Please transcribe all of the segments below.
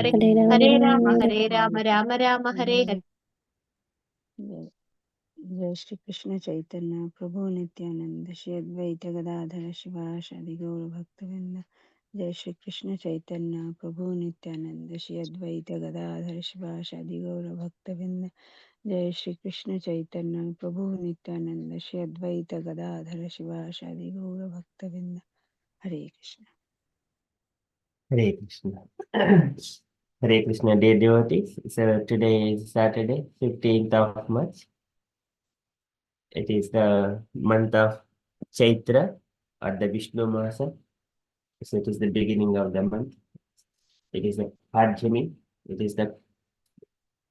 हरे हरे राम हरे राम राम राम हरे राम राम राम हरे हरे। जय जय श्री कृष्ण चैतन्य प्रभु नित्यानंद श्री अद्वैत गदाधर शिवासादि गौर भक्तवृंद। जय श्री कृष्ण चैतन्य प्रभु नित्यानंद श्री अद्वैत गदाधर शिवासादि गौर भक्तवृंद। जय श्री कृष्ण चैतन्य प्रभु नित्यानंद श्री अद्वैत गदाधर शिवासादि गौर भक्तवृंद। हरे Krishna. Hare Krishna. Hare Krishna, dear devotees. So today is Saturday, 15th of March. It is the month of Chaitra or the Vishnu Masa. So it is the beginning of the month. It is the Padjami. It is the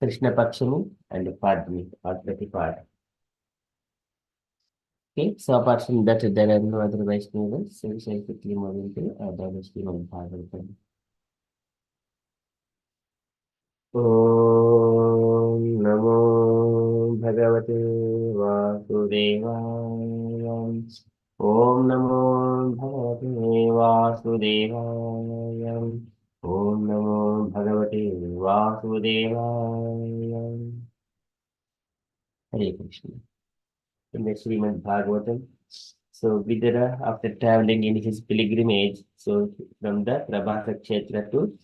Krishna Pakshami and the Padmi or Pratipad. Okay, so apart from that, there are no other Vaishnavas. So we shall quickly move into the Srimad Bhagavatam. ॐ नमो भगवते वासुदेवाय। ॐ नमो भगवते वासुदेवाय। ॐ नमो भगवते वासुदेवाय। Hare Krishna. In the Srimad Bhagavatam, so Vidura, after traveling in his pilgrimage, so from the Prabhasa Kshetra to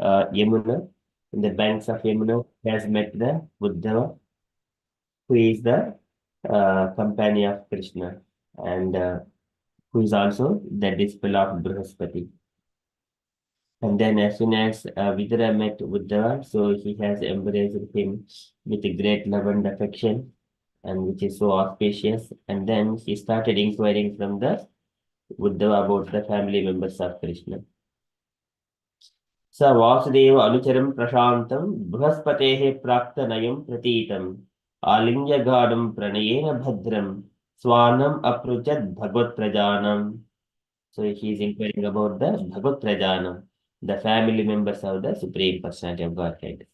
Yamuna, in the banks of Yamuna, has met the Buddha, who is the companion of Krishna and who is also the disciple of Brihaspati. And then as soon as Vidura met Buddha, so he has embraced him with a great love and affection, and which is so auspicious. And then he started inquiring from the Buddha about the family members of Krishna. स वासुदेव अनुचरं प्रशान्तं बृहस्पतेः प्राक्तनयं प्रतीतम् आलिङ्ग्यगाढं प्रणयेन भद्रं स्वानम् अपृच्छत् भगवत्प्रजानम्. So he is inquiring about the Bhagavad the family members of the Supreme Personality of Godhead.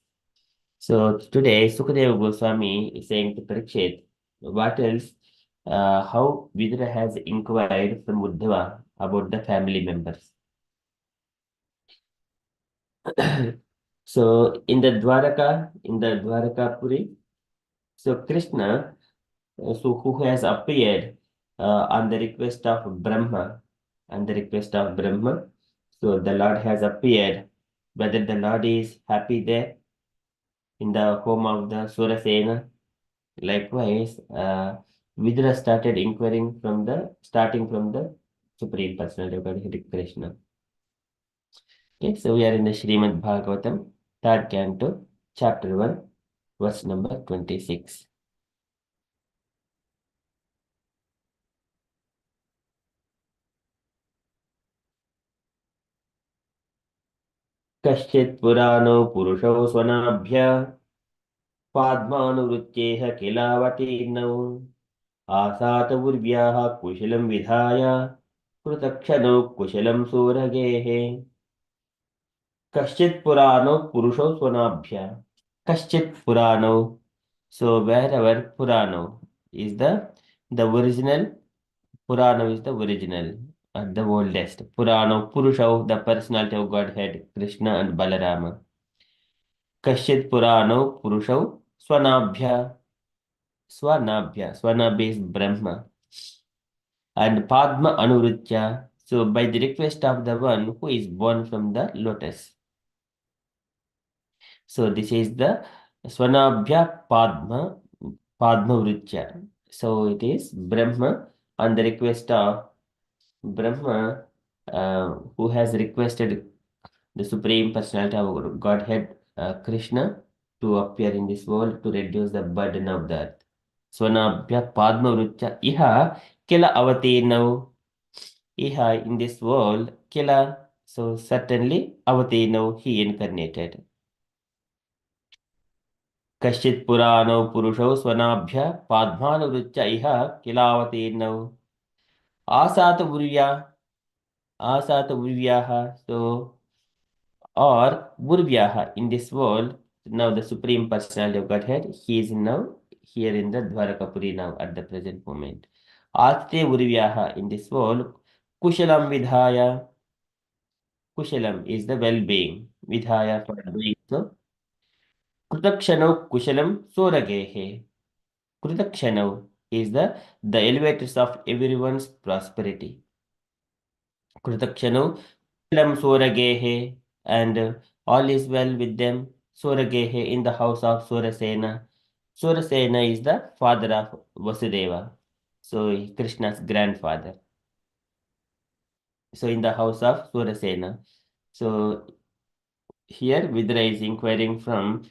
So today Sukadeva Goswami is saying to Parikshit, what else, how Vidura has inquired from Uddhava about the family members. So in the Dwaraka Puri, so Krishna, so who has appeared on the request of Brahma, so the Lord has appeared. Whether the Lord is happy there in the home of the Surasena, likewise, Vidura started inquiring starting from the Supreme Personality of Godhead, Krishna. Okay, so we are in the Srimad Bhagavatam, third canto, chapter 1, verse number 26. कश्चित् पुराणो पुरुषो स्वनाभ्य पाद्मानुवृत्तेः किलावतीर्णौ आसात उर्व्याः कुशलं विधाय कृतक्षणौ कुशलं सूरगेः. कश्चित् पुराणो पुरुषो स्वनाभ्य. Kashchit Purano. So wherever Purano is the original, Purano is the original, the oldest. Purano, Purusha, the personality of Godhead, Krishna and Balarama. Kashchit Purano, Purusha, Swanabhya, Swanabhya is Brahma. And Padma Anurutya, so by the request of the one who is born from the lotus. So this is the Swanabhya Padma Vritya. So it is Brahma on the request of Brahma, who has requested the Supreme Personality of Godhead, Krishna, to appear in this world to reduce the burden of the earth. Swanabhya Padma Vritya Iha Kila Avatirnau. Iha in this world, Kila. So certainly Avatirnau, he incarnated. कश्चित् पुराणो पुरुषो स्वनाभ्य पाद्मानुवृत्य इह किलावतीर्णौ आसात उर्व्याः. So or Urvyaha in this world, now the Supreme Personality of Godhead, he is now here in the Dwarakapuri now at the present moment. Aste Urvyaha in this world, Kushalam Vidhaya. Kushalam is the well-being. Vijaya for doing so. Krutakshanau Kushalam Soragehe. Krutakshanau is the elevators of everyone's prosperity. Krutakshanau Kushalam Soragehe, and all is well with them. Soragehe in the house of Surasena. Surasena is the father of Vasudeva. So Krishna's grandfather. So in the house of Surasena. So here Vidra is inquiring from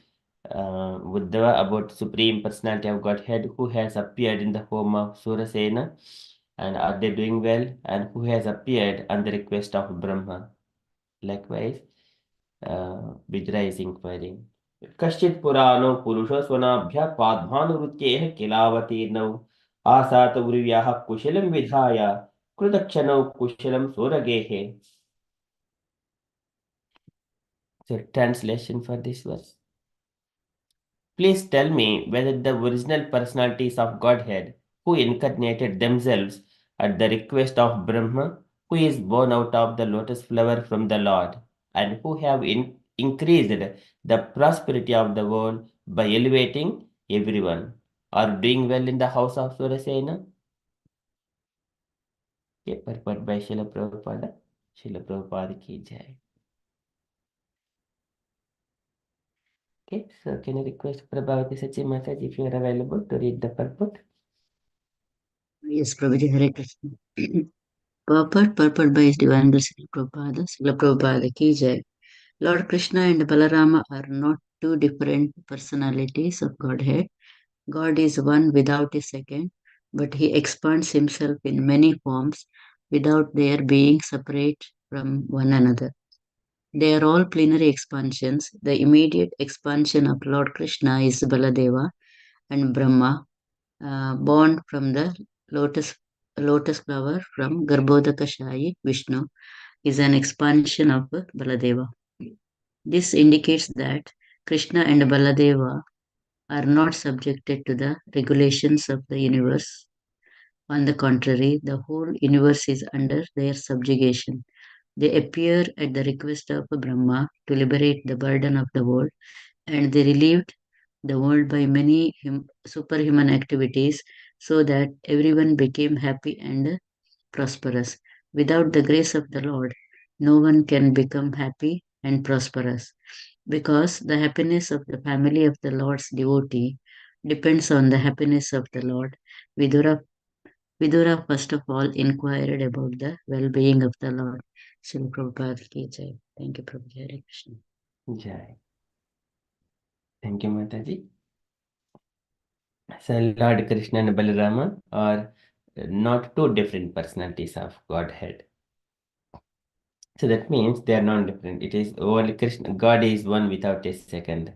Uddhava about Supreme Personality of Godhead who has appeared in the home of Surasena, and are they doing well, and who has appeared on the request of Brahma. Likewise, Vidra is inquiring. Kashchit Purano Purusha Swanabhya Padmanurutyeha Kilavati Asat Urivyaha Kushalam Vidhaya Krutakshanau Kushalam Soragehe. So translation for this verse. Please tell me whether the original personalities of Godhead who incarnated themselves at the request of Brahma, who is born out of the lotus flower from the Lord, and who have increased the prosperity of the world by elevating everyone, are doing well in the house of Surasena? Okay, purport by Srila Prabhupada. Srila Prabhupada ki Jaya. Okay, so can I request Prabhavati Sachi Mataji if you are available to read the purport? Yes, Prabhuji, Hare Krishna. Purport by His Divine Grace Srila Prabhupada ki Jai. Lord Krishna and Balarama are not two different personalities of Godhead. God is one without a second, but He expands Himself in many forms without their being separate from one another. They are all plenary expansions. The immediate expansion of Lord Krishna is Baladeva and Brahma, born from the lotus flower from Garbhodakashayi Vishnu, is an expansion of Baladeva. This indicates that Krishna and Baladeva are not subjected to the regulations of the universe. On the contrary, the whole universe is under their subjugation. They appear at the request of Brahma to liberate the burden of the world, and they relieved the world by many superhuman activities so that everyone became happy and prosperous. Without the grace of the Lord, no one can become happy and prosperous, because the happiness of the family of the Lord's devotee depends on the happiness of the Lord. Vidura first of all inquired about the well-being of the Lord. Srila Prabhupada ki Jai. Thank you, Prabhuji. Hare Krishna. Jai. Thank you, Mataji. So Lord Krishna and Balarama are not two different personalities of Godhead. So that means they are non-different. It is only Krishna. God is one without a second.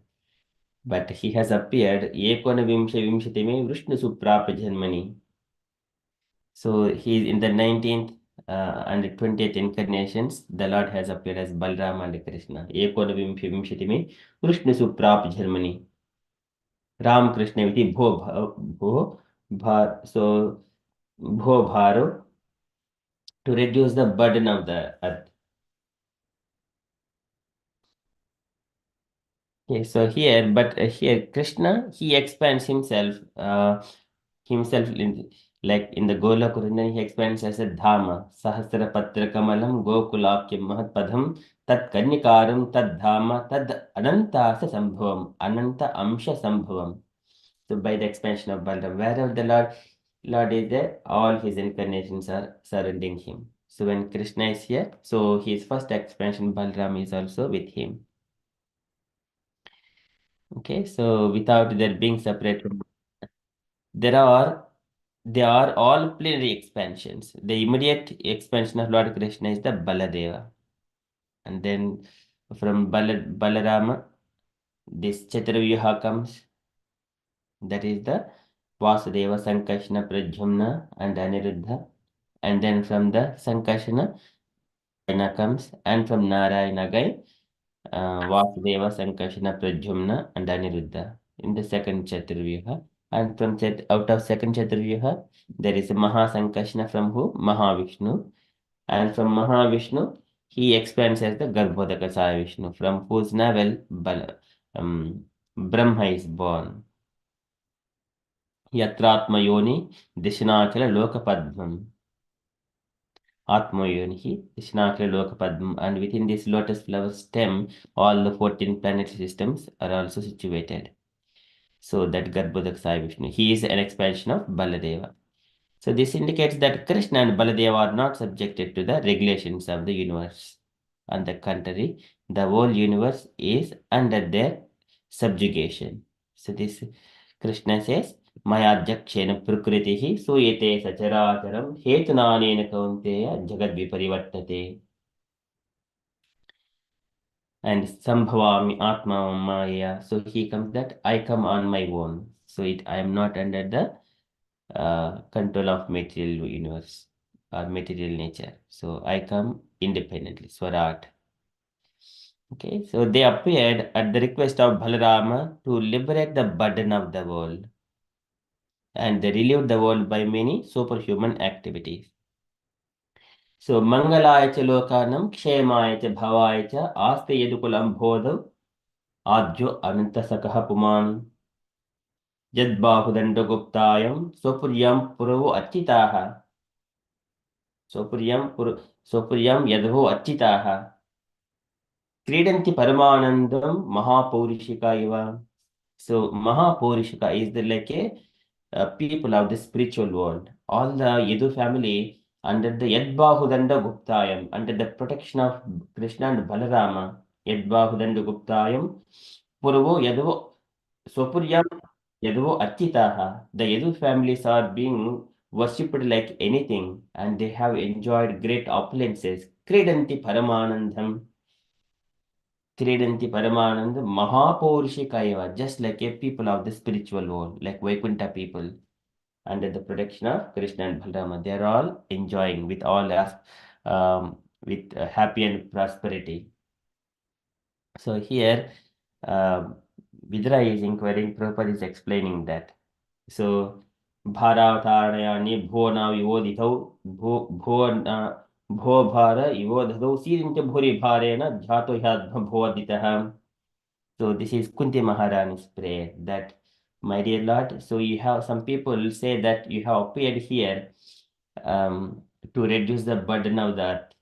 But He has appeared Ekona Vimsha Vimshatime Vrishnu Suprapa Janmani. So He is in the 19th and 20th incarnations. The Lord has appeared as Balarama and Krishna. Ekona Vimsha Vimshatime Vrishnu Suprapa Janmani. Ram Krishna Viti Bho Bhar. So Bho Bharo, to reduce the burden of the earth. Okay, so here, here Krishna, he expands himself, like in the Golok Vrindan, he expands as a Dhama, Sahasra Patra Kamalam, Gokulakya Mahatpadham, Tat Kanyakaram, Tad Dhama, Tad Ananta Sambhavam, Ananta Amsha Sambhavam. So by the expansion of Balaram, wherever the Lord is there, all his incarnations are surrounding him. So when Krishna is here, so his first expansion, Balaram, is also with him. Okay, so without their being separate, they are all plenary expansions. The immediate expansion of Lord Krishna is the Baladeva. And then from Balarama, this Chaturvyuha comes. That is the Vasudeva, Sankashna, Pradyumna, and Aniruddha. And then from the Sankashna, Narayana comes. And from Narayana again, Vasudeva, Sankashna, Pradyumna, and Aniruddha in the second Chaturvyuha. And from out of second Chaturvyuha, there is a Mahasankashna from who? Mahavishnu. And from Mahavishnu, he expands as the Garbhodaka Sai Vishnu, from whose navel Brahma is born. Yatratma Yoni Dishnachala Lokapadmam. Atma Yoni Dishnachala Lokapadmam. And within this lotus flower stem, all the 14 planetary systems are also situated. So that Garbhodak Sai Vishnu, he is an expansion of Baladeva. So this indicates that Krishna and Baladeva are not subjected to the regulations of the universe. On the contrary, the whole universe is under their subjugation. So this Krishna says, Maya Jakshena Prakritihi Suyete Sacharacharam Hetunanena Kaunteya Jagad Viparivartate. And Sambhavami Atma Maya. So he comes that I come on my own. So I am not under the control of material universe or material nature. So I come independently, Swarat. Okay, so they appeared at the request of Balarama to liberate the burden of the world. And they relieved the world by many superhuman activities. So Mangalaya cha lokanam, Kshemaya cha bhavaya cha, aste yadukulam bodhav, adjo ananta sakaha puman, yadbahudanda guptayam, sopuryam puravo achitaha. Sopuryam yadho achitaha. Kridanti Paramanandam Mahapurishika Iva. So Mahapurishika is the like a people of the spiritual world. All the Yadu family under the Yadbahudanda Guptayam, under the protection of Krishna and Balarama, Yadbahudanda Guptayam, Purvo Yadavo Sopuryam Yadavo Achitaha. The Yadu families are being worshipped like anything and they have enjoyed great opulences. Kridanti Paramanandam. Kridanti Paramanand Mahapaurushikaiva, just like a people of the spiritual world, like Vaikuntha people, under the protection of Krishna and Balarama. They are all enjoying with all with happy and prosperity. So here, Vidra is inquiring, Prabhupada is explaining that. So, Bharavataranayani Bhona Vivodhitau Bho Bhara Vivodhitau Sirincha Bhuri Bharena Jhato Hyadha Bhodhitaham. So this is Kunti Maharani's prayer that, my dear Lord, so you have some people say that you have appeared here to reduce the burden of the earth.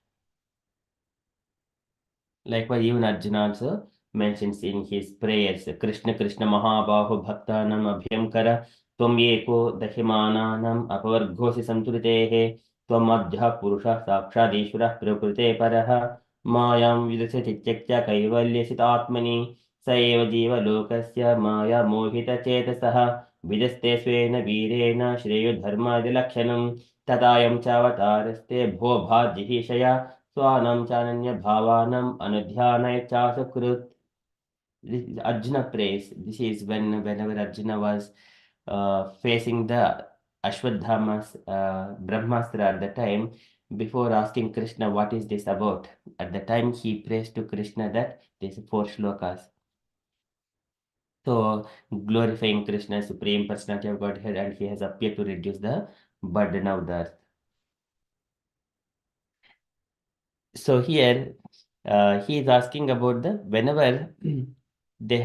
Likewise, even Arjuna also mentions in his prayers, Krishna Krishna Mahabahu Bhaktanam Abhyamkara Tvam Eko Dahimananam Apavarghosi Santuritehe Tvam Adhya Purusha Sakshadishvara Prakrute Paraha Mayam Vidasati Tyakya Kaivalyasit Atmani स एव जीवलोकस्य माया मोहितचेतसः विजस्ते स्वेन वीरेण श्रेयोधर्मादिलक्षणं तदायं चावतारस्ते भो भाज्यहिषया स्वानं चानन्यभावानम् अनुध्यानय चासकृत्. Arjuna prays. This is whenever Arjuna was facing the Ashwadhama's Brahmastra at the time, before asking Krishna what is this about, at the time he prays to Krishna that these 4 shlokas. So, glorifying Krishna, Supreme Personality of Godhead, and he has appeared to reduce the burden of the earth. So here, he is asking about the whenever they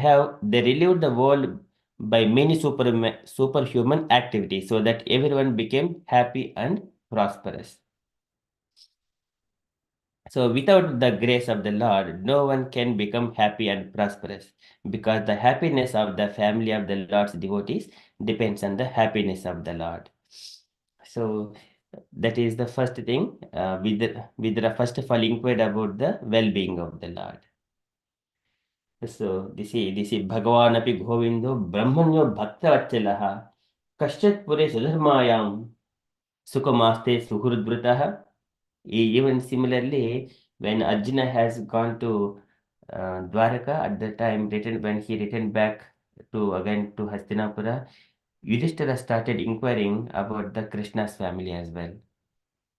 relieved the world by many superhuman activities, so that everyone became happy and prosperous. So without the grace of the Lord, no one can become happy and prosperous, because the happiness of the family of the Lord's devotees depends on the happiness of the Lord. So that is the first thing. Vidra first of all inquired about the well-being of the Lord. So this is Bhagavan api Govindo Brahmanyo Bhakta Vachalaha Kaschat Pure Sudharmayam Sukhamaste Suhurdvritaha. Even similarly, when Arjuna has gone to Dwaraka at the time, when he returned back again to Hastinapura, Yudhishthira started inquiring about the Krishna's family as well.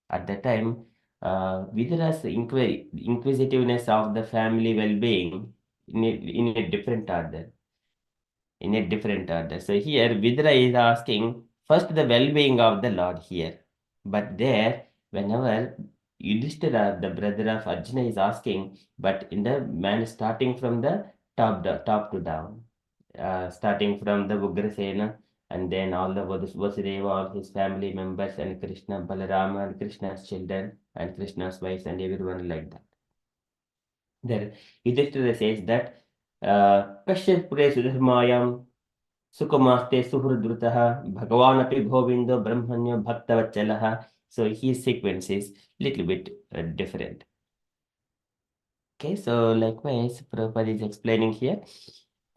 At that time, Vidura's inquisitiveness of the family well-being in a different order. So here, Vidura is asking first the well-being of the Lord here. But there, whenever Yudhishthira, the brother of Arjuna, is asking, but in the man starting from the top to down, starting from the Ugrasena, and then all the Vasudeva, all his family members, and Krishna, Balarama, and Krishna's children, and Krishna's wives, and everyone like that. There, Yudhishthira says that, Kashyap Pure Sudharmayam Sukumaste Suhurdrutaha Bhagavanapi Bhovindo Brahmanya Bhaktavatsalaha. So his sequence is little bit different. Okay, so likewise, Prabhupada is explaining here.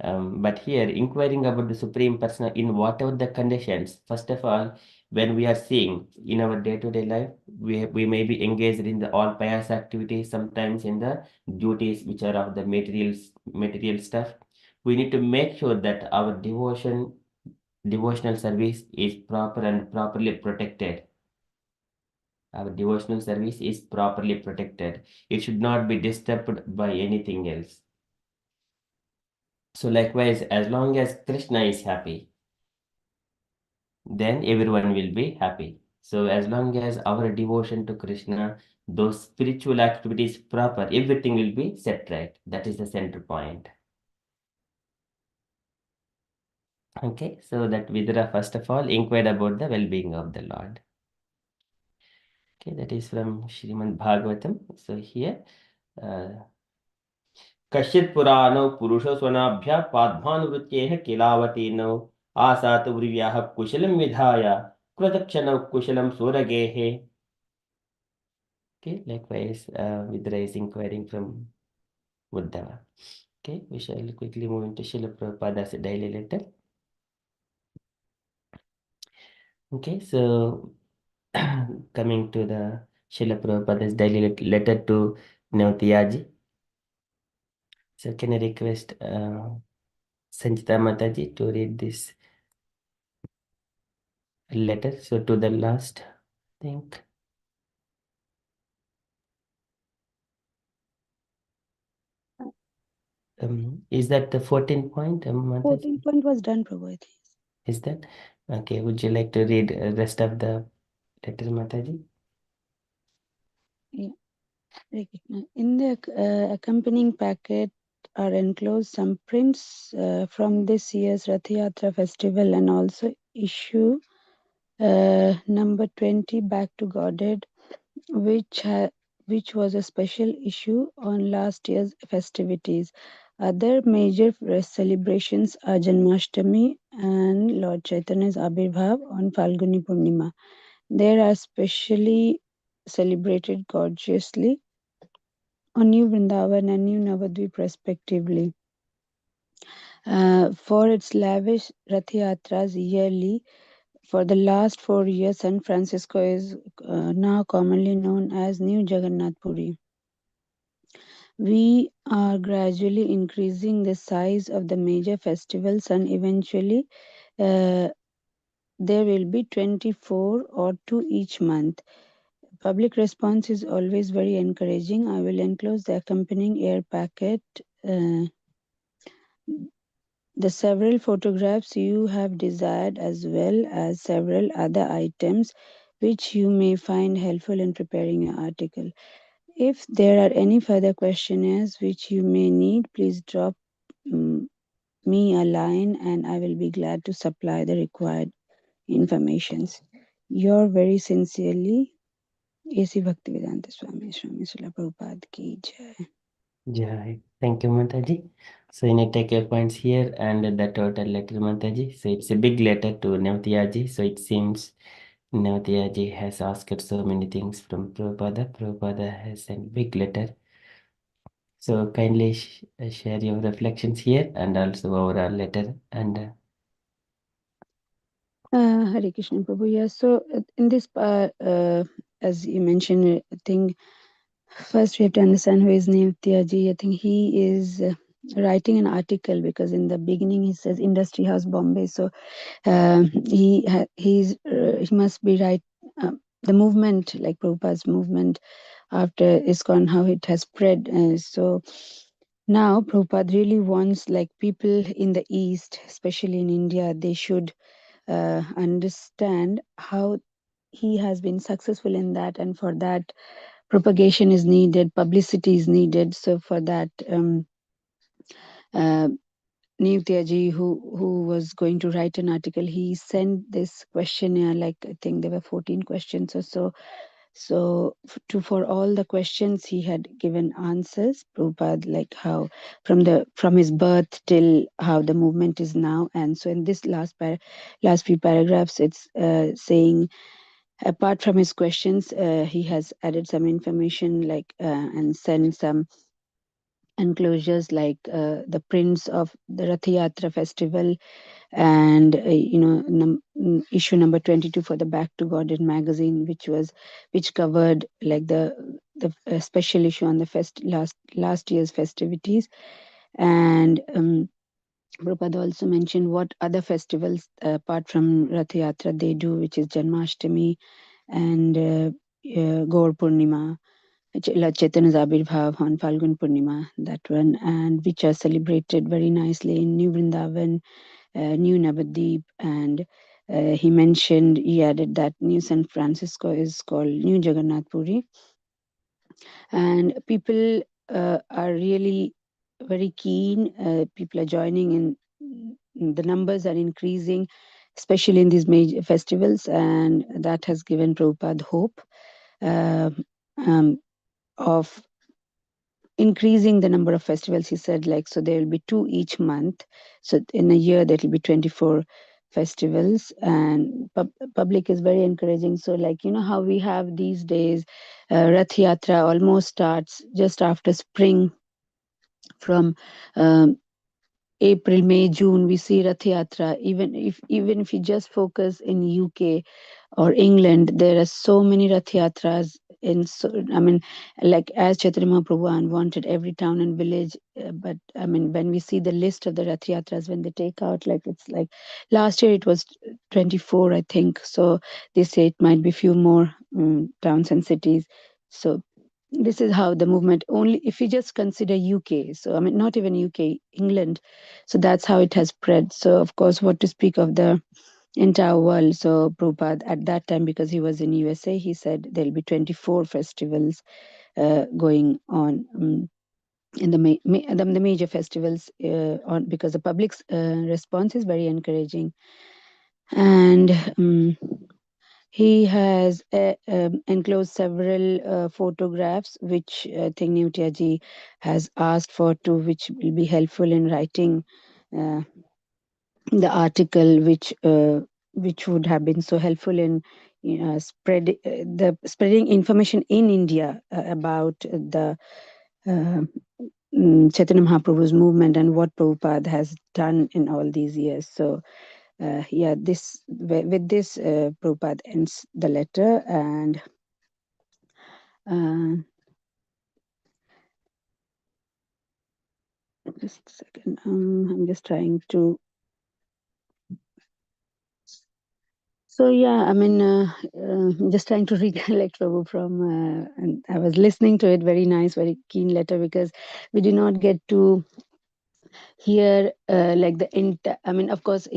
But here, inquiring about the Supreme Personal in whatever the conditions, first of all, when we are seeing in our day-to-day life, we may be engaged in the all pious activities, sometimes in the duties which are of the material stuff. We need to make sure that our devotional service is proper and properly protected. Our devotional service is properly protected. It should not be disturbed by anything else. So likewise, as long as Krishna is happy, then everyone will be happy. So as long as our devotion to Krishna, those spiritual activities proper, everything will be set right. That is the center point. Okay, so that Vidura first of all inquired about the well-being of the Lord. Okay, that is from Srimad Bhagavatam. So here, कश्चित् पुराणौ पुरुषस्वनाभ्यः पाद्मानुवृत्तेः किलावतीर्णौ आसातु व्रिव्याः कुशलं विधाय कृतक्षणौ कुशलं सूरगेः. Okay, likewise, Vidura is inquiring from Uddhava. Okay, we shall quickly move into Srila Prabhupada's daily letter. Okay, so coming to the Srila Prabhupada's daily letter to Navtiyaji. So can I request Sanjita Mataji to read this letter? So to the last, I think. Is that the 14th point? 14th point was done, Prabhu, I think. Is that? Okay, would you like to read rest of the letter, Mataji? Yeah. In the accompanying packet are enclosed some prints from this year's Rath Yatra festival and also issue number 20, Back to Godhead, which was a special issue on last year's festivities. Other major celebrations are Janmashtami and Lord Chaitanya's Abhirbhav on Falguni Purnima. They are specially celebrated gorgeously on New Vrindavan and New Navadvip respectively. For its lavish Rath Yatras yearly, for the last 4 years, San Francisco is now commonly known as New Jagannath Puri. We are gradually increasing the size of the major festivals and eventually there will be 24 or 2 each month. Public response is always very encouraging. I will enclose the accompanying air packet. The several photographs you have desired as well as several other items which you may find helpful in preparing your article. If there are any further questionnaires which you may need, please drop me a line and I will be glad to supply the required informations. Yours very sincerely, A.C. Bhaktivedanta Swami Srila Prabhupada Ki Jai. Jai. Thank you, Mataji. So you need to take your points here and the total letter, Mataji. So it's a big letter to Navtiyaji. So it seems Navtiyaji has asked so many things from Prabhupada. Prabhupada has sent big letter. So kindly share your reflections here and also overall letter and Hare Krishna Prabhu. Yes, so in this part, as you mentioned, I think first we have to understand who is Nityaji. I think he is writing an article because in the beginning he says Industry House Bombay. So he must be right. The movement, like Prabhupada's movement after ISKCON, how it has spread. So now Prabhupada really wants like people in the East, especially in India, they should understand how he has been successful in that, and for that propagation is needed, publicity is needed. So for that, Nityaji, who was going to write an article, he sent this questionnaire, like I think there were 14 questions or so. So for all the questions, he had given answers, Prabhupada, like how from his birth till how the movement is now. And so in this last few paragraphs, it's saying, apart from his questions, he has added some information, like and sent some enclosures, like the prints of the Rath Yatra festival, and issue number 22 for the Back to Godhead magazine, which covered like the special issue on the last year's festivities. And Prabhupada also mentioned what other festivals apart from Rath Yatra they do, which is Janmashtami and Gaur Purnima, Chaitanya Abhirbhav on Falgun Purnima, that one, and which are celebrated very nicely in New Vrindavan, New Navadip, and he added that New San Francisco is called New Jagannath Puri. And people are really very keen. People are joining in. The numbers are increasing, especially in these major festivals, and that has given Prabhupada hope of increasing the number of festivals. He said, like, so there will be 2 each month. So in a year, there will be 24 festivals, and public is very encouraging. So, like, how we have these days, Rath Yatra almost starts just after spring. From April, May, June, we see Rath Yatra. Even if you just focus in UK or England, there are so many Rath Yatras. Like as Chaitanya Mahaprabhu wanted every town and village, but when we see the list of the Rath Yatras, when they take out, like, it's like last year it was 24, I think. So they say it might be few more towns and cities. So this is how the movement, only if you just consider UK, so not even UK, England, so that's how it has spread. So of course, what to speak of the entire world. So Prabhupada at that time, because he was in USA, he said there'll be 24 festivals going on in the major festivals on, because the public's response is very encouraging. And he has enclosed several photographs, which I think Nityaji has asked for too, which will be helpful in writing the article, which would have been so helpful in spreading information in India about the Chaitanya Mahaprabhu's movement and what Prabhupada has done in all these years. So with this, Prabhupada ends the letter, and just a second. I'm just trying to. So just trying to recollect Prabhu from, and I was listening to it. Very nice, very keen letter, because we do not get to hear like of course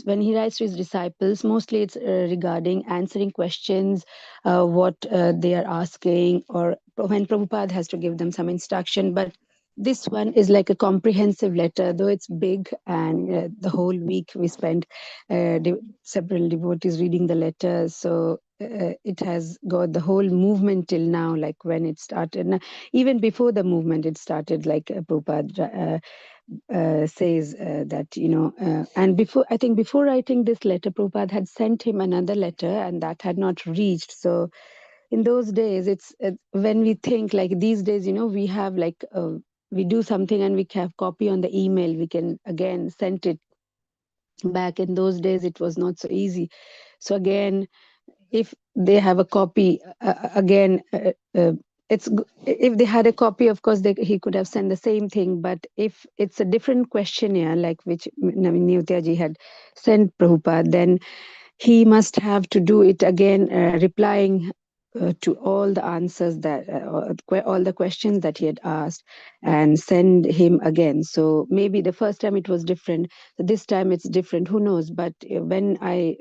when he writes to his disciples, mostly it's regarding answering questions, what they are asking, or when Prabhupada has to give them some instruction. But this one is like a comprehensive letter, though it's big, and the whole week we spent several devotees reading the letter. So it has got the whole movement till now, like when it started. Now, even before the movement, it started, like Prabhupada says that, and before writing this letter, Prabhupada had sent him another letter, and that had not reached. So in those days, it's when we think, like these days, we have like we do something and we have copy on the email, we can again send it back. In those days, it was not so easy. So again, if they have a copy, again, if they had a copy, of course he could have sent the same thing. But if it's a different questionnaire, like which Nityaji had sent Prabhupada, then he must have to do it again, replying to all the answers that all the questions that he had asked, and send him again. So maybe the first time it was different, this time it's different, who knows. But when I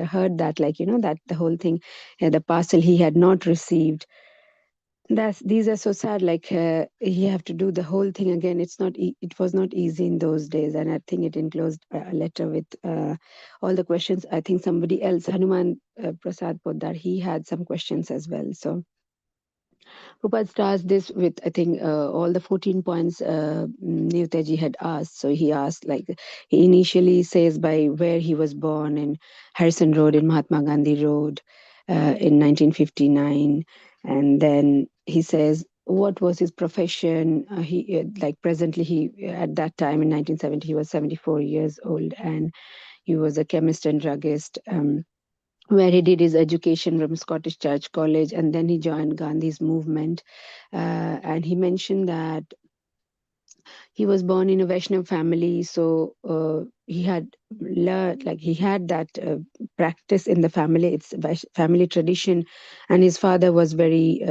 heard that, like, that the whole thing, the parcel he had not received, these are so sad. Like you have to do the whole thing again. It was not easy in those days, and I think it enclosed a letter with all the questions. I think somebody else, Hanuman Prasad Poddar, he had some questions as well. So Prabhupada starts this with, I think, all the 14 points Newtaji had asked. So he asked, like, he initially says by where he was born in Harrison Road, in Mahatma Gandhi Road, in 1959. And then he says, what was his profession? Like presently, at that time in 1970, he was 74 years old, and he was a chemist and druggist. Where he did his education from Scottish Church College, and then he joined Gandhi's movement. And he mentioned that he was born in a Vaishnav family, so he had learned, like he had that practice in the family. It's family tradition, and his father was very,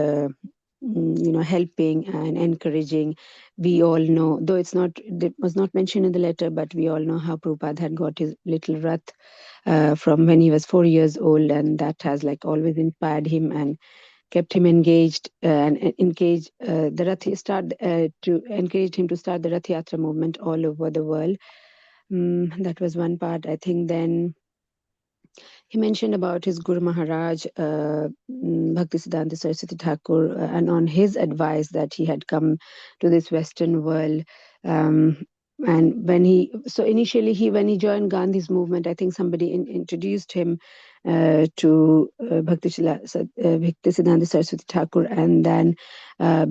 helping and encouraging. We all know, though it was not mentioned in the letter, but we all know how Prabhupada had got his little rath from when he was 4 years old, and that has like always inspired him and kept him engaged and engaged the to encourage him to start the Rath Yatra movement all over the world. That was one part. I think then he mentioned about his Guru Maharaj, Bhaktisiddhanta Saraswati Thakur, and on his advice that he had come to this Western world. And initially when he joined Gandhi's movement, I think somebody introduced him to Bhaktisiddhanta Saraswati Thakur, and then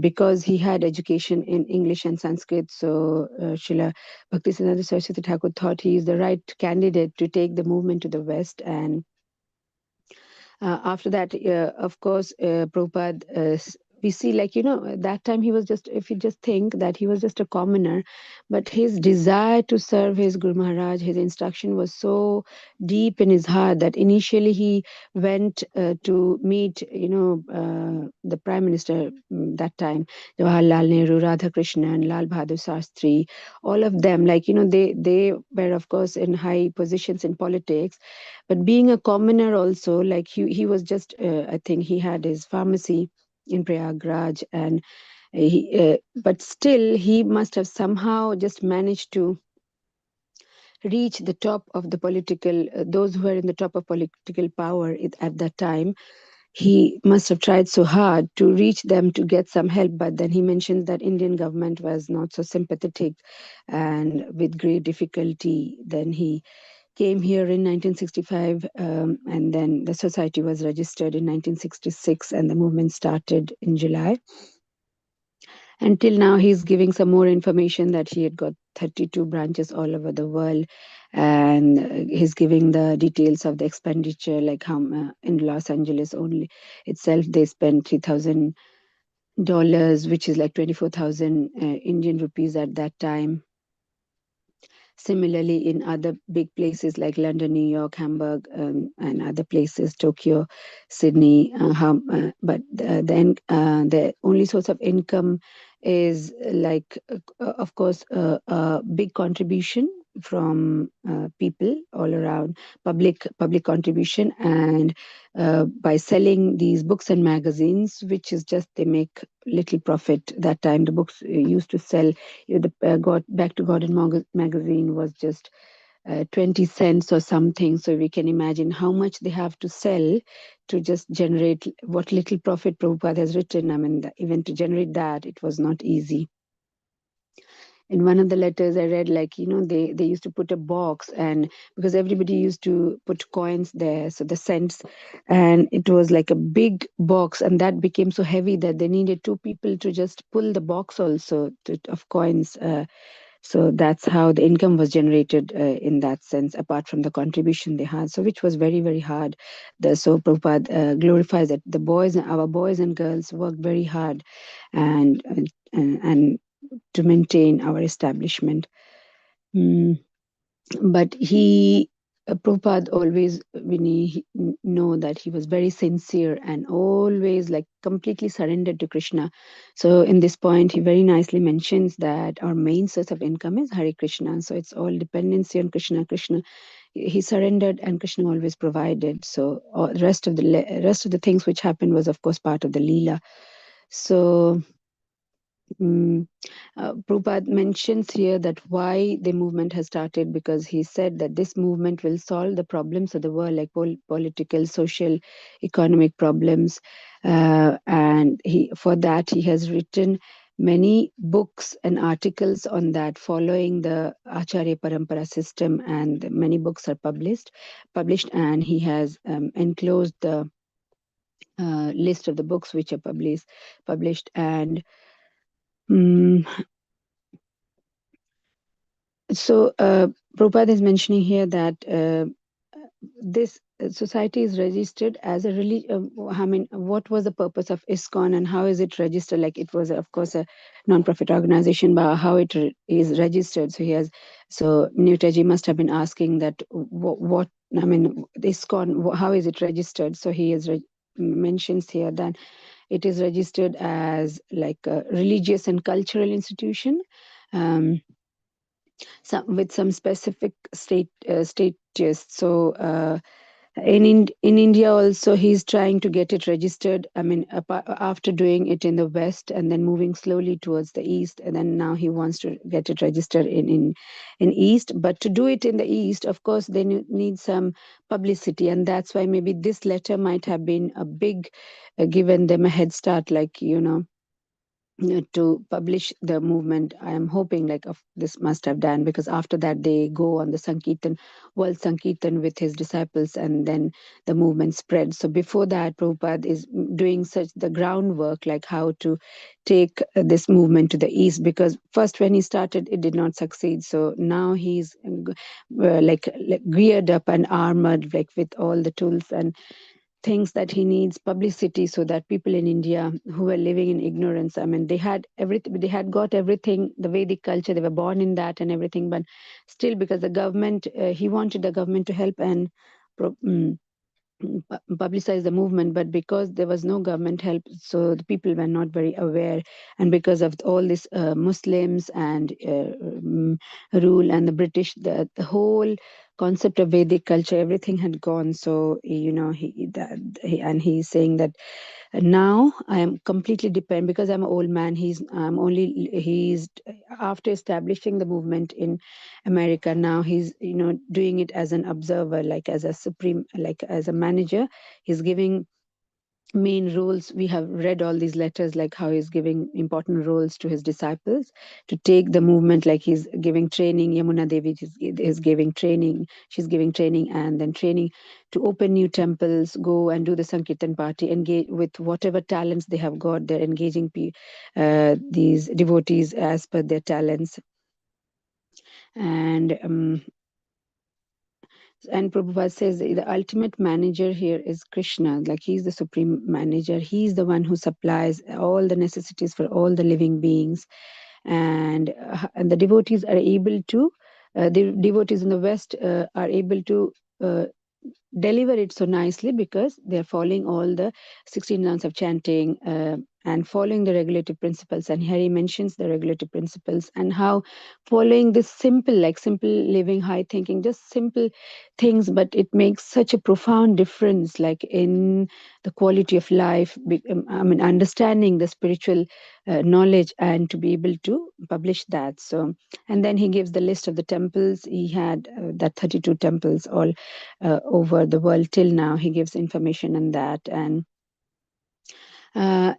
because he had education in English and Sanskrit, so Srila Bhaktisiddhanta Saraswati Thakur thought he is the right candidate to take the movement to the West. And after that, of course, Prabhupada, we see, like, at that time he was just, if you just think that he was just a commoner, but his desire to serve his Guru Maharaj, his instruction was so deep in his heart that initially he went to meet, the Prime Minister that time, Jawaharlal Nehru, Radhakrishnan, Lal Bahadur Shastri, all of them, like, they were, of course, in high positions in politics. But being a commoner also, like he was just, I think he had his pharmacy in Prayagraj, and but still he must have somehow just managed to reach the top of the political, those who were in the top of political power at that time. He must have tried so hard to reach them to get some help, but then he mentions that Indian government was not so sympathetic, and with great difficulty, then he came here in 1965, and then the society was registered in 1966, and the movement started in July. Until now, he's giving some more information that he had got 32 branches all over the world, and he's giving the details of the expenditure, like how in Los Angeles only itself they spent $3,000, which is like 24,000 Indian rupees at that time. Similarly, in other big places like London, New York, Hamburg, and other places, Tokyo, Sydney, but then the only source of income is like, of course, a big contribution from people all around, public contribution, and by selling these books and magazines, which is just they make little profit. That time the books used to sell, got back to God and magazine was just 20 cents or something. So we can imagine how much they have to sell to just generate what little profit Prabhupada has written. I mean, even to generate that, it was not easy. In one of the letters I read, like, they used to put a box, and because everybody used to put coins there, so the cents, and it was like a big box, and that became so heavy that they needed two people to just pull the box also of coins. So that's how the income was generated in that sense, apart from the contribution they had. So which was very, very hard. So Prabhupada glorifies that our boys and girls worked very hard, and to maintain our establishment. But Prabhupada always, we know that he was very sincere and always like completely surrendered to Krishna. So in this point, he very nicely mentions that our main source of income is Hare Krishna. So it's all dependency on Krishna. He surrendered, and Krishna always provided. So the rest of the things which happened was, of course, part of the Leela. So Prabhupada mentions here that why the movement has started, because he said that this movement will solve the problems of the world, like political, social, economic problems, and for that he has written many books and articles on that, following the Acharya Parampara system, and many books are published, and he has enclosed the list of the books which are published, and so Prabhupada is mentioning here that this society is registered as a religion. I mean, what was the purpose of ISKCON and how is it registered? Like, it was, of course, a non-profit organization, but how it is registered. So Newtaji must have been asking that what I mean, ISKCON, how is it registered? So he mentions here that it is registered as like a religious and cultural institution. With some specific status. So in India also, he's trying to get it registered. I mean, after doing it in the West and then moving slowly towards the East, and then now he wants to get it registered in East. But to do it in the East, of course, they need some publicity, and that's why maybe this letter might have been a big, given them a head start, like, to publish the movement. I am hoping like this must have done, because after that they go on the Sankirtan, world Sankirtan with his disciples, and then the movement spread. So before that, Prabhupada is doing such the groundwork, like how to take this movement to the East, because first when he started it did not succeed. So now he's like geared up and armored, like with all the tools and things that he needs publicity, so that people in India who were living in ignorance, I mean, they had everything, they had got everything, the Vedic culture, they were born in that and everything, but still, because the government, he wanted the government to help and publicize the movement, but because there was no government help, so the people were not very aware, and because of all this Muslims and rule and the British, the whole concept of Vedic culture, everything had gone. So and he's saying that now I am completely dependent, because I'm an old man. He's after establishing the movement in America, now he's doing it as an observer, like as a supreme, like as a manager. He's giving main roles. We have read all these letters, like how he's giving important roles to his disciples to take the movement, like he's giving training. Yamuna Devi is giving training, she's giving training, and then training to open new temples, go and do the Sankirtan party, engage with whatever talents they have got. They're engaging these devotees as per their talents. And Prabhupada says the ultimate manager here is Krishna, like he's the supreme manager. He's the one who supplies all the necessities for all the living beings. And the devotees are able to, the devotees in the West are able to deliver it so nicely, because they're following all the 16 rounds of chanting and following the regulative principles. And here he mentions the regulative principles and how following this simple living, high thinking, just simple things, but it makes such a profound difference, like in the quality of life. I mean, understanding the spiritual knowledge and to be able to publish that. So, and then he gives the list of the temples. He had that 32 temples all over the world till now. He gives information on that. And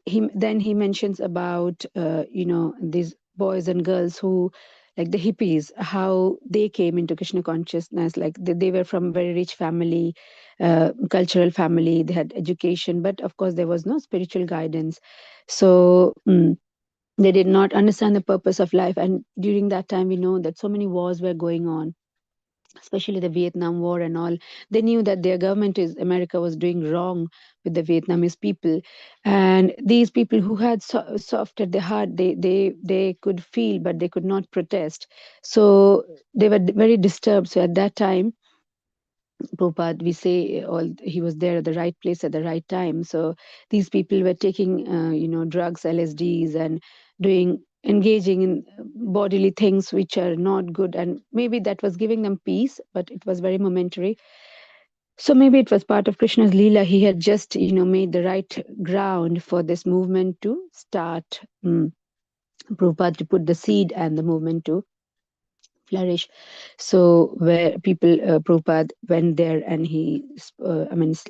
he mentions about these boys and girls who, like the hippies, how they came into Krishna consciousness. Like they were from very rich family, cultural family, they had education, but of course there was no spiritual guidance. So they did not understand the purpose of life. And during that time, we know that so many wars were going on, especially the Vietnam War and all. They knew that their government America was doing wrong with the Vietnamese people, and these people who had soft at their heart, they could feel, but they could not protest. So they were very disturbed. So at that time, Prabhupada, we say he was there at the right place at the right time. So these people were taking, drugs, LSDs, and engaging in bodily things which are not good. And maybe that was giving them peace, but it was very momentary. So maybe it was part of Krishna's Leela. He had just, made the right ground for this movement to start. Prabhupada to put the seed and the movement to flourish. So where people, Prabhupada went there and he,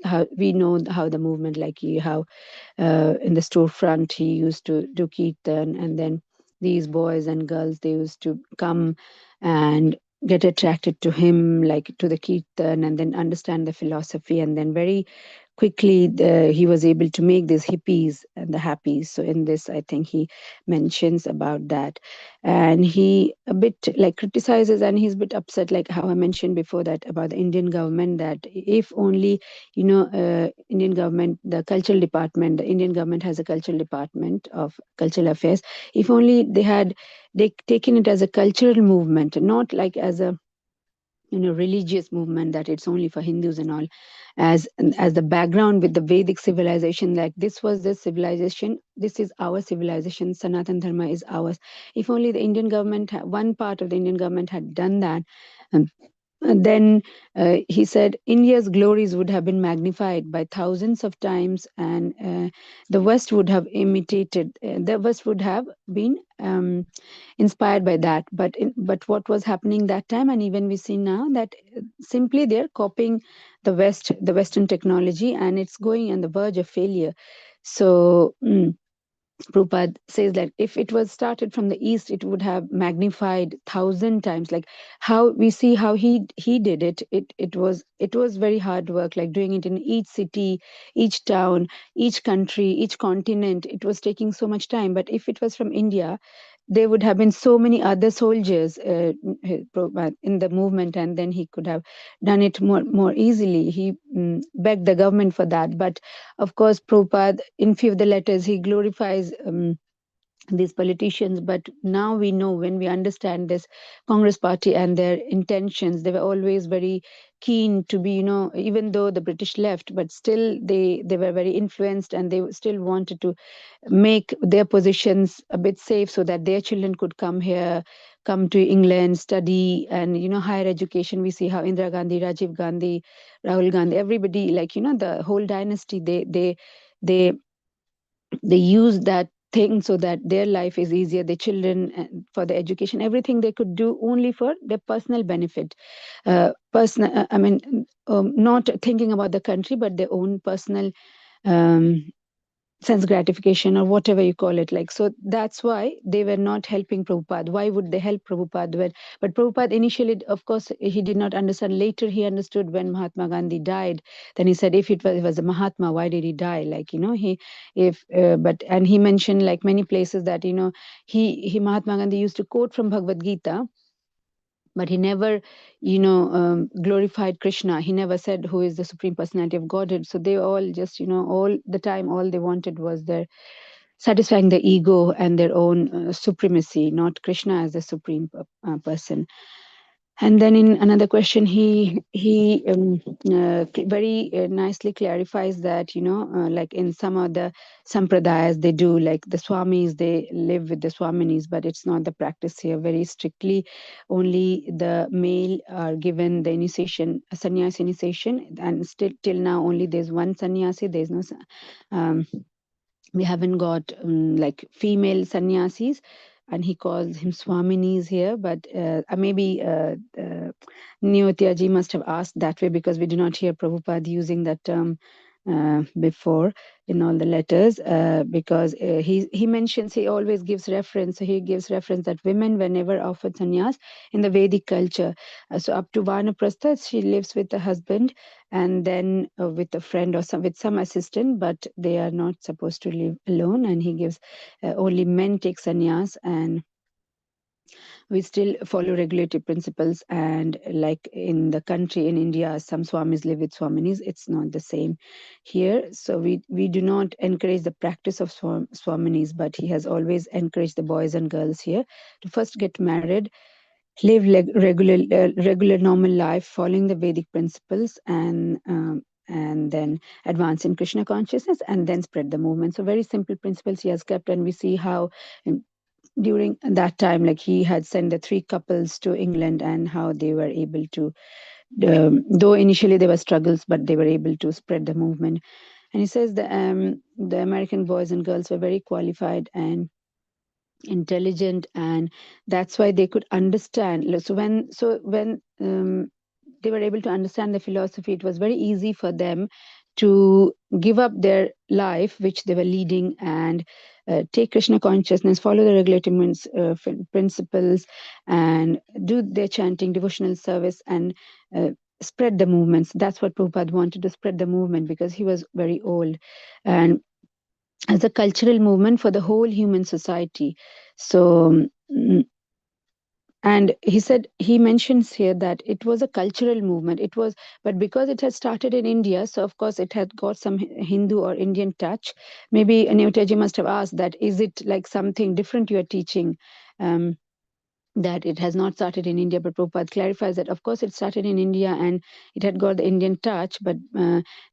how we know how the movement, like how in the storefront he used to do kirtan, and then these boys and girls, they used to come and get attracted to him, like to the kirtan, and then understand the philosophy, and then very quickly he was able to make these hippies and the happies. So in this, I think he mentions about that, and he a bit like criticizes, and he's a bit upset, like how I mentioned before, that about the Indian government, that if only Indian government, the cultural department, the Indian government has a cultural department of cultural affairs. If only they taken it as a cultural movement, not like as a religious movement, that it's only for Hindus and all, as the background with the Vedic civilization, like this was the civilization, this is our civilization, Sanatan Dharma is ours. If only the Indian government, one part of the Indian government had done that, um, and then he said India's glories would have been magnified by thousands of times, and the West would have imitated, the West would have been inspired by that. But what was happening that time, and even we see now, that simply they're copying the Western technology, and it's going on the verge of failure. So Prabhupada says that if it was started from the East, it would have magnified 1,000 times. Like how we see how he did it. It was very hard work, like doing it in each city, each town, each country, each continent. It was taking so much time. But if it was from India, there would have been so many other soldiers in the movement, and then he could have done it more easily. He begged the government for that, but of course, Prabhupada, in few of the letters, he glorifies these politicians. But now we know, when we understand this Congress party and their intentions, they were always very keen to be, even though the British left, but still they were very influenced, and they still wanted to make their positions a bit safe, so that their children could come here, come to England, study, and higher education. We see how Indira Gandhi, Rajiv Gandhi, Rahul Gandhi, everybody, like the whole dynasty, they they use that thing so that their life is easier, the children, for the education, everything they could do only for their personal benefit, personal, not thinking about the country, but their own personal um, sense gratification, or whatever you call it. Like, so that's why they were not helping Prabhupada. Why would they help Prabhupada? But Prabhupada initially, of course, he did not understand. Later he understood, when Mahatma Gandhi died. Then he said, if it was a Mahatma, why did he die? Like, and he mentioned, like, many places, that he Mahatma Gandhi used to quote from Bhagavad Gita, but he never glorified Krishna. He never said who is the Supreme Personality of Godhead. So they all just, all the time, all they wanted was their satisfying their ego and their own supremacy, not Krishna as the supreme person. And then in another question, he very nicely clarifies that, like in some of the sampradayas, they do, like the swamis, they live with the swaminis, but it's not the practice here. Very strictly, only the male are given the initiation, sannyas initiation, and still till now only there's one sannyasi. There's no we haven't got like female sannyasis, and he calls him swaminis here. But maybe Niyotyaji must have asked that way, because we do not hear Prabhupada using that term before in all the letters, because he mentions, he always gives reference. So he gives reference that women were never offered sannyas in the Vedic culture. So up to Vanaprastha, she lives with the husband, and then with a friend, or with some assistant, but they are not supposed to live alone. And he gives only men take sannyas, and we still follow regulative principles. And like in the country, in India, some swamis live with swaminis. It's not the same here. So we do not encourage the practice of swaminis, but he has always encouraged the boys and girls here to first get married, live regular normal life, following the Vedic principles, and then advance in Krishna consciousness, and then spread the movement. So very simple principles he has kept, and we see how during that time, like he had sent the 3 couples to England, and how they were able to though initially there were struggles, but they were able to spread the movement. And he says the American boys and girls were very qualified and intelligent, and that's why they could understand. So when they were able to understand the philosophy, it was very easy for them to give up their life which they were leading and take Krishna consciousness, follow the regulatory principles, and do their chanting, devotional service, and spread the movements. That's what Prabhupada wanted, to spread the movement, because he was very old, and as a cultural movement for the whole human society. So and he mentions here that it was a cultural movement. It was, but because it had started in India, so of course it had got some Hindu or Indian touch. Maybe Newtaji must have asked that, is it like something different you are teaching? That it has not started in India, but Prabhupada clarifies that of course it started in India and it had got the Indian touch, but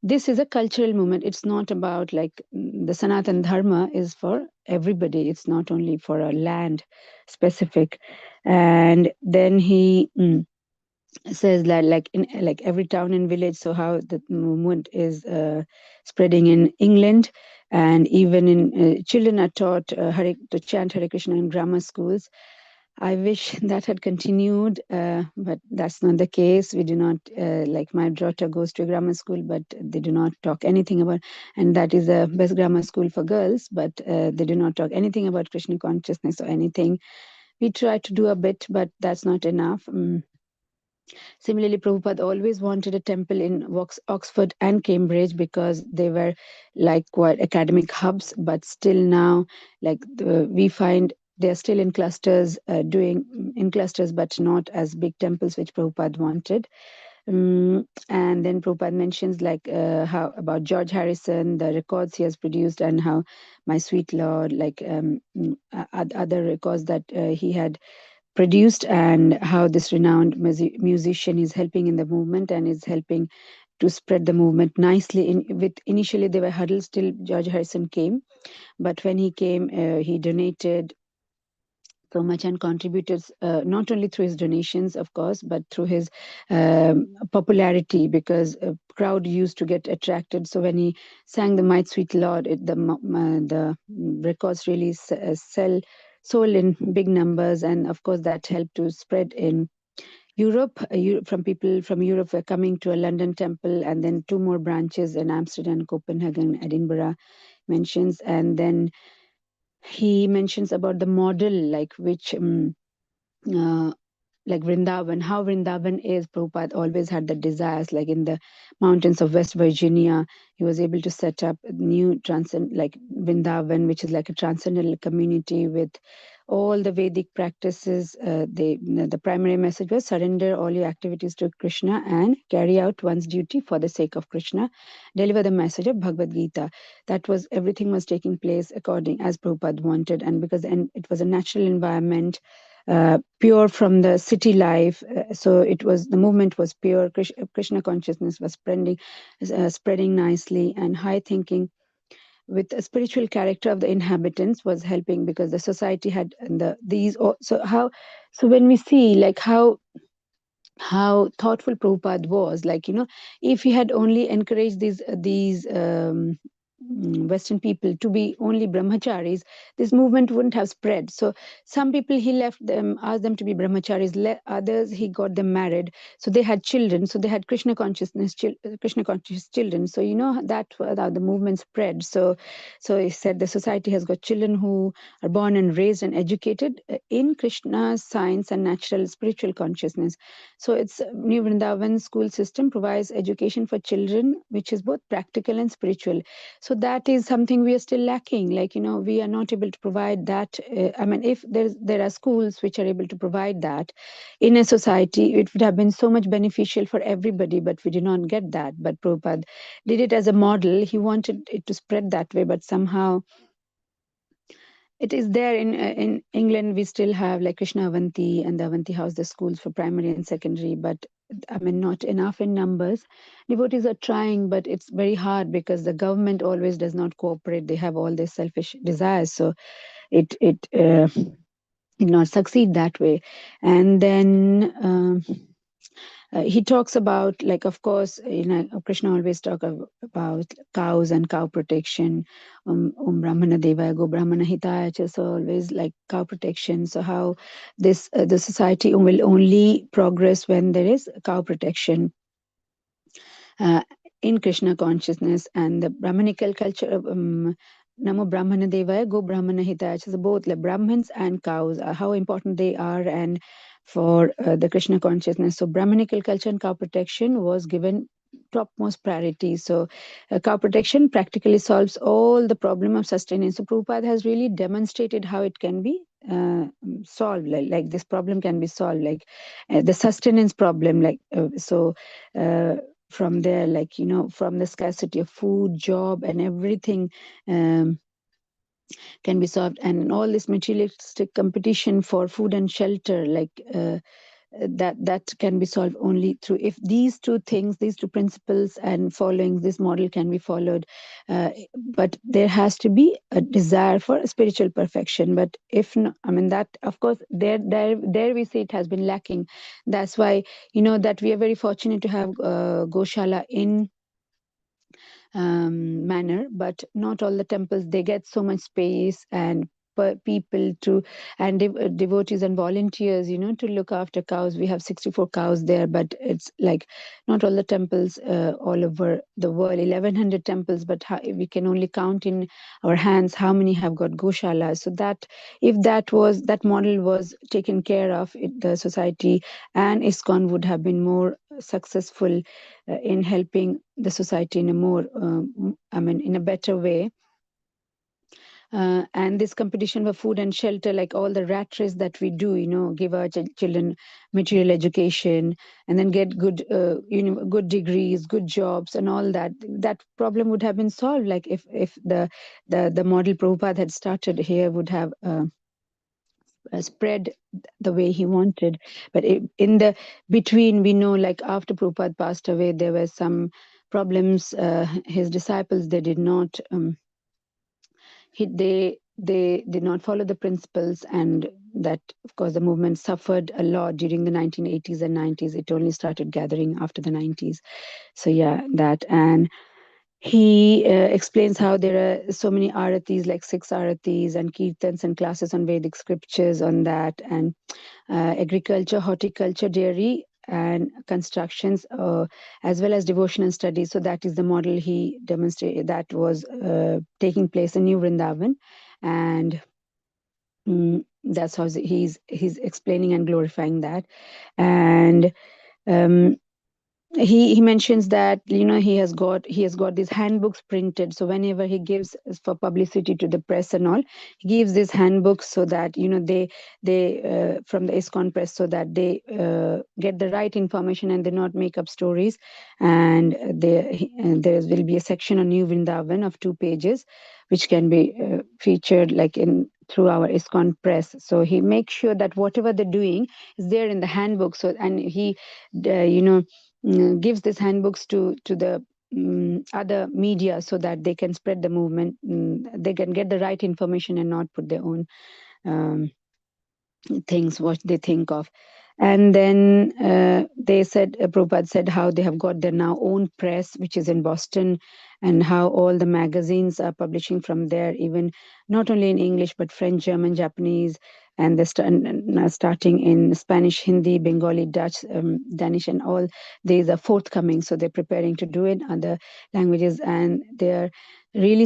this is a cultural movement. It's not about like the Sanatan Dharma is for everybody. It's not only for a land specific. And then he says that like in like every town and village, so how the movement is spreading in England, and even in children are taught to chant Hare Krishna in grammar schools. I wish that had continued, but that's not the case. We do not, like my daughter goes to a grammar school, but they do not talk anything about, and that is the best grammar school for girls, but they do not talk anything about Krishna consciousness or anything. We try to do a bit, but that's not enough. Similarly, Prabhupada always wanted a temple in Oxford and Cambridge because they were like quite academic hubs, but still now, like we find they're still in clusters, doing in clusters, but not as big temples, which Prabhupada wanted. And then Prabhupada mentions like how about George Harrison, the records he has produced, and how My Sweet Lord, like other records that he had produced, and how this renowned musician is helping in the movement and is helping to spread the movement nicely. With initially there were hurdles till George Harrison came, but when he came, he donated so much and contributed not only through his donations, of course, but through his popularity, because a crowd used to get attracted. So when he sang the My Sweet Lord, the records really sold in big numbers, and of course that helped to spread in Europe. From people from Europe were coming to a London temple, and then 2 more branches in Amsterdam, Copenhagen, Edinburgh mentions. And then he mentions about the model, like which like Vrindavan, how Vrindavan is. Prabhupada always had the desires, like in the mountains of West Virginia, he was able to set up a new like Vrindavan, which is like a transcendental community with all the Vedic practices. The primary message was surrender all your activities to Krishna and carry out one's duty for the sake of Krishna. Deliver the message of Bhagavad Gita. That was, everything was taking place according as Prabhupada wanted, and because it was a natural environment, pure from the city life. So it was, the movement was pure. Krishna consciousness was spreading nicely, and high thinking with a spiritual character of the inhabitants was helping, because the society had these. So when we see like how thoughtful Prabhupada was, like, if he had only encouraged these Western people to be only brahmacharis, this movement wouldn't have spread. So some people he left them, asked them to be brahmacharis. Others he got them married, so they had children. So they had Krishna conscious children. So that how the movement spread. So he said the society has got children who are born and raised and educated in Krishna's science and natural spiritual consciousness. So it's New Vrindavan school system provides education for children, which is both practical and spiritual. So that is something we are still lacking. Like, we are not able to provide that. I mean, if there are schools which are able to provide that in a society, it would have been so much beneficial for everybody, but we did not get that. But Prabhupada did it as a model. He wanted it to spread that way, but somehow it is there. In England, we still have like Krishna Avanti and the Avanti House, the schools for primary and secondary, but I mean, not enough in numbers. Devotees are trying, but it's very hard because the government always does not cooperate. They have all their selfish desires, so it did not succeed that way. And then he talks about, like, of course, Krishna always talk about cows and cow protection. Brahmana Devaya Go Brahmana Hitaya. So always like cow protection. So how this the society will only progress when there is cow protection in Krishna consciousness. And the Brahmanical culture of Namo Brahmana Devaya Go Brahmana Hitaya. So both like Brahmins and cows, how important they are, and for the Krishna consciousness. So Brahmanical culture and cow protection was given topmost priority. So cow protection practically solves all the problem of sustenance. So Prabhupada has really demonstrated how it can be solved, like this problem can be solved, like the sustenance problem, like from there, like, from the scarcity of food, job, and everything can be solved. And all this materialistic competition for food and shelter, like that can be solved only through, if these two things, these two principles and following this model can be followed. But there has to be a desire for spiritual perfection. But if not, that, of course, there we see it has been lacking. That's why, that we are very fortunate to have Goshala in manner, but not all the temples, they get so much space and people to, and devotees and volunteers, to look after cows. We have 64 cows there, but it's like not all the temples all over the world, 1100 temples, but we can only count in our hands how many have got Goshala. So that, if that model was taken care of, the society and ISKCON would have been more successful in helping the society in a more, in a better way. And this competition for food and shelter, like all the rat race that we do, give our children material education and then get good, good degrees, good jobs, and all that. That problem would have been solved, like if the model Prabhupada had started here would have spread the way he wanted. But in the between, we know, like after Prabhupada passed away, there were some problems. His disciples, they did not they did not follow the principles, and that, of course, the movement suffered a lot during the 1980s and 90s. It only started gathering after the 90s. So yeah, that. And he explains how there are so many aratis, like 6 aratis and kirtans and classes on Vedic scriptures on that, and agriculture, horticulture, dairy, and constructions, as well as devotion and studies. So that is the model he demonstrated that was taking place in New Vrindavan, and that's how he's explaining and glorifying that. And he mentions that he has got these handbooks printed. So whenever he gives for publicity to the press and all, he gives these handbooks so that they from the ISKCON press, so that they get the right information and they not make up stories. And there will be a section on New Vrindavan of 2 pages, which can be featured like in through our ISKCON press. So he makes sure that whatever they're doing is there in the handbook. So, and he gives these handbooks to the other media, so that they can spread the movement. They can get the right information and not put their own things what they think of. And then they said, Prabhupada said how they have got their now own press, which is in Boston, and how all the magazines are publishing from there, even not only in English, but French, German, Japanese, and they're starting in Spanish, Hindi, Bengali, Dutch, Danish, and all these are forthcoming. So they're preparing to do it in other languages, and they're really,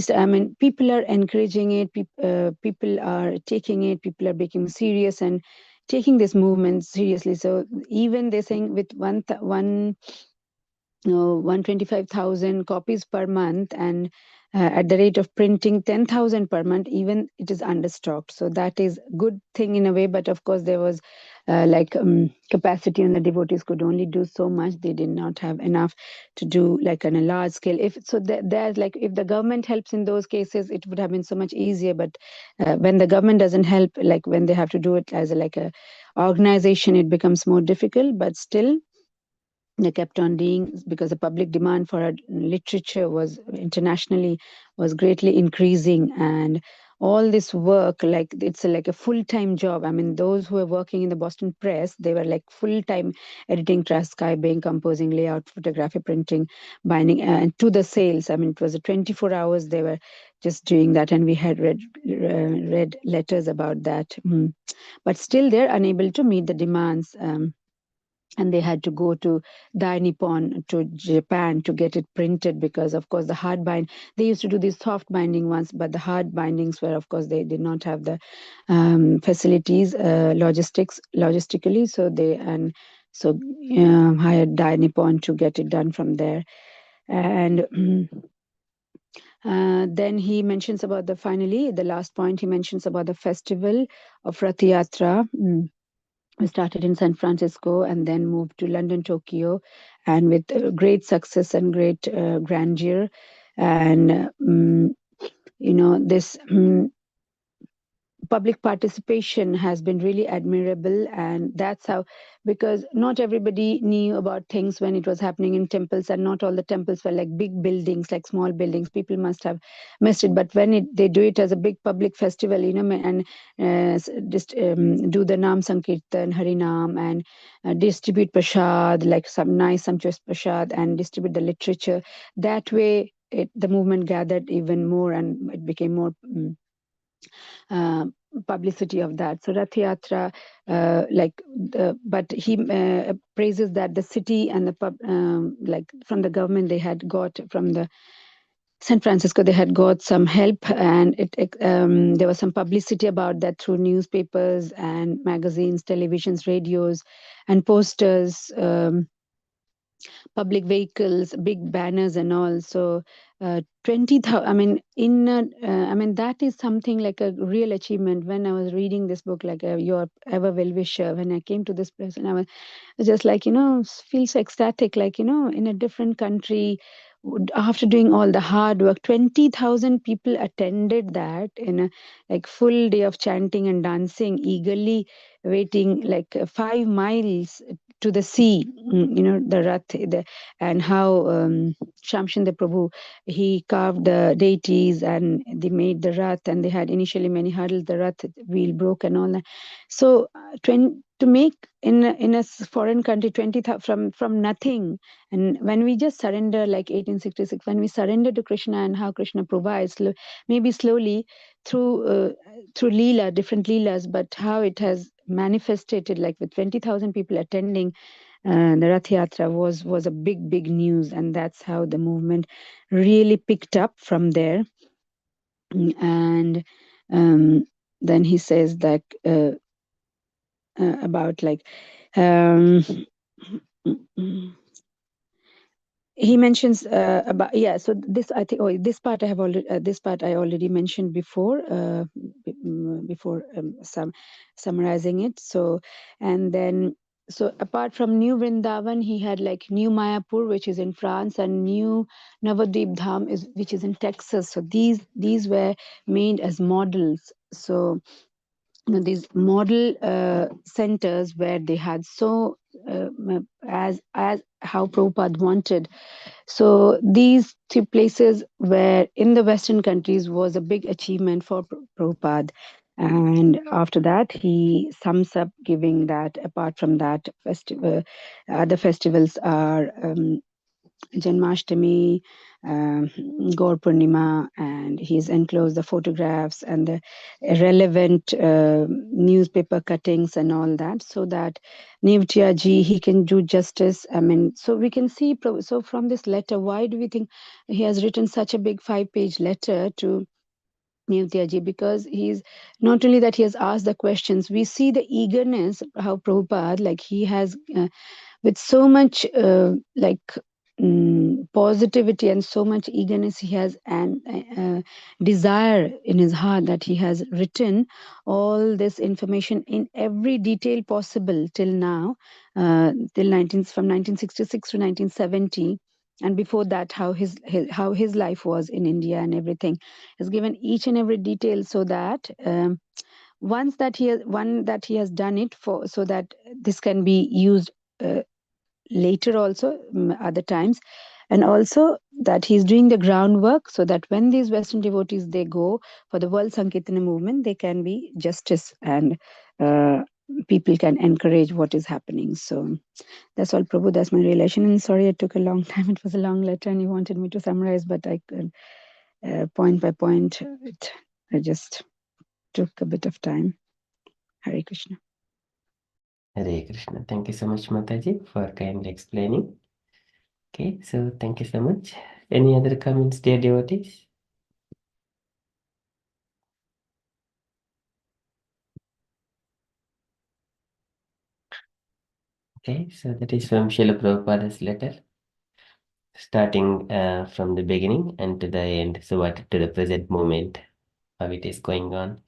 people are encouraging it, people are taking it, people are becoming serious and taking this movement seriously. So even they're saying with 125,000 copies per month, and at the rate of printing 10,000 per month, even it is understocked. So that is good thing in a way. But of course, there was capacity, and the devotees could only do so much. They did not have enough to do like on a large scale. If so, there's like, if the government helps in those cases, it would have been so much easier. But when the government doesn't help, like when they have to do it as a organization, it becomes more difficult. But still, they kept on doing, because the public demand for literature was internationally was greatly increasing. And all this work, like it's like a full-time job. I mean, those who were working in the Boston press, they were like full-time editing, transcribing, composing, layout, photography, printing, binding, and to the sales. I mean, it was a 24 hours they were just doing that, and we had read letters about that. But still, they're unable to meet the demands. And they had to go to Dai Nippon to Japan to get it printed, because of course the hard bind, they used to do these soft binding ones, but the hard bindings were, of course, they did not have the facilities, logistically, so they hired Dai Nippon to get it done from there. And then he mentions about finally the last point, he mentions about the festival of Rath Yatra. We started in San Francisco and then moved to London, Tokyo, and with great success and great grandeur. And, this public participation has been really admirable. And that's how, because not everybody knew about things when it was happening in temples, and not all the temples were like big buildings, like small buildings. People must have missed it. But when they do it as a big public festival, and just do the Nam Sankirtan, Harinam, and distribute prasad, like some nice sumptuous prasad, and distribute the literature, that way the movement gathered even more, and it became more publicity of that. So Rath Yatra, but he praises that the city and the like from the government, they had got from the San Francisco, they had got some help, and there was some publicity about that through newspapers and magazines, televisions, radios, and posters. Public vehicles, big banners, and all. So 20,000. I mean, that is something like a real achievement. When I was reading this book, like Your Ever Well Wisher, when I came to this place, and I was just like, feel so ecstatic, like, in a different country, after doing all the hard work. 20,000 people attended that in a like full day of chanting and dancing, eagerly waiting, like 5 miles to the sea, the Rath, and how Shamshinder Prabhu, he carved the deities, and they made the Rath, and they had initially many hurdles, the Rath wheel broke and all that. So to make in a foreign country 20,000 from nothing. And when we just surrender, like 1866, when we surrender to Krishna, and how Krishna provides, maybe slowly through Leela, different Leelas, but how it has manifested, like with 20,000 people attending the Rath Yatra was a big news, and that's how the movement really picked up from there. And then he says that about like he mentions about so this, I think, this part I have already I mentioned before, before summarizing it. So, and then, so apart from New Vrindavan, he had like New Mayapur, which is in France, and New Navadvip Dham, which is in Texas. So these were made as models. So these model centers where they had as how Prabhupada wanted. So these two places were in the Western countries was a big achievement for Prabhupada. And after that, he sums up giving that apart from that festival, other festivals are Janmashtami, Gaur Purnima, and he's enclosed the photographs and the relevant newspaper cuttings and all that, so that Nivtya ji, he can do justice. I mean, so we can see, so from this letter, why do we think he has written such a big 5-page letter to Nivtya ji? Because he's not only that he has asked the questions, we see the eagerness, how Prabhupada, like he has with so much positivity and so much eagerness, he has an desire in his heart, that he has written all this information in every detail possible till now, till from 1966 to 1970. And before that, how his life was in India and everything, has given each and every detail, so that once that he has done it for, so that this can be used later also, other times. And also that he's doing the groundwork so that when these Western devotees, they go for the World Sankirtana movement, they can be justice and people can encourage what is happening. So that's all, Prabhu. That's my relation. And sorry, it took a long time. It was a long letter and you wanted me to summarize, but I could, point by point, I just took a bit of time. Hare Krishna. Hare Krishna. Thank you so much, Mataji, for kindly explaining. Okay, so thank you so much. Any other comments, dear devotees? Okay, so that is from Srila Prabhupada's letter, starting from the beginning and to the end, so what to the present moment, how it is going on.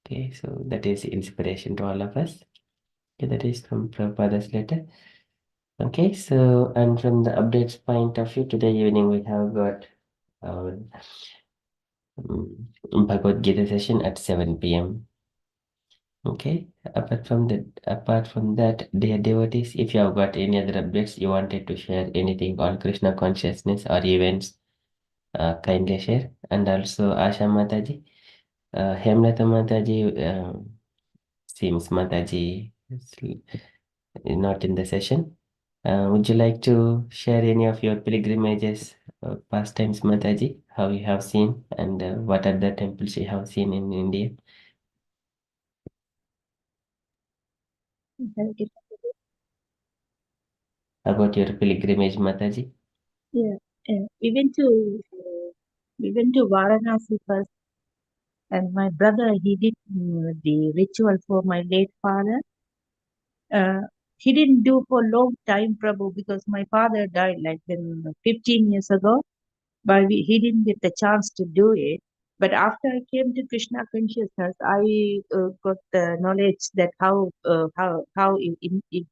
Okay, so that is inspiration to all of us. Okay, that is from Prabhupada's letter. Okay, so and from the updates point of view, today evening we have got our Bhagavad Gita session at 7 p.m. Okay, apart from that, dear devotees, if you have got any other updates you wanted to share, anything on Krishna consciousness or events, kindly share. And also Asha Mataji, Hemlata Mataji, seems Mataji is not in the session. Would you like to share any of your pilgrimages, pastimes, Mataji? How you have seen and what are the temples you have seen in India? About your pilgrimage, Mataji? Yeah, we went to Varanasi first, and my brother he did the ritual for my late father. He didn't do for a long time, Prabhu, because my father died like 15 years ago. But he didn't get the chance to do it. But after I came to Krishna consciousness, I got the knowledge that how it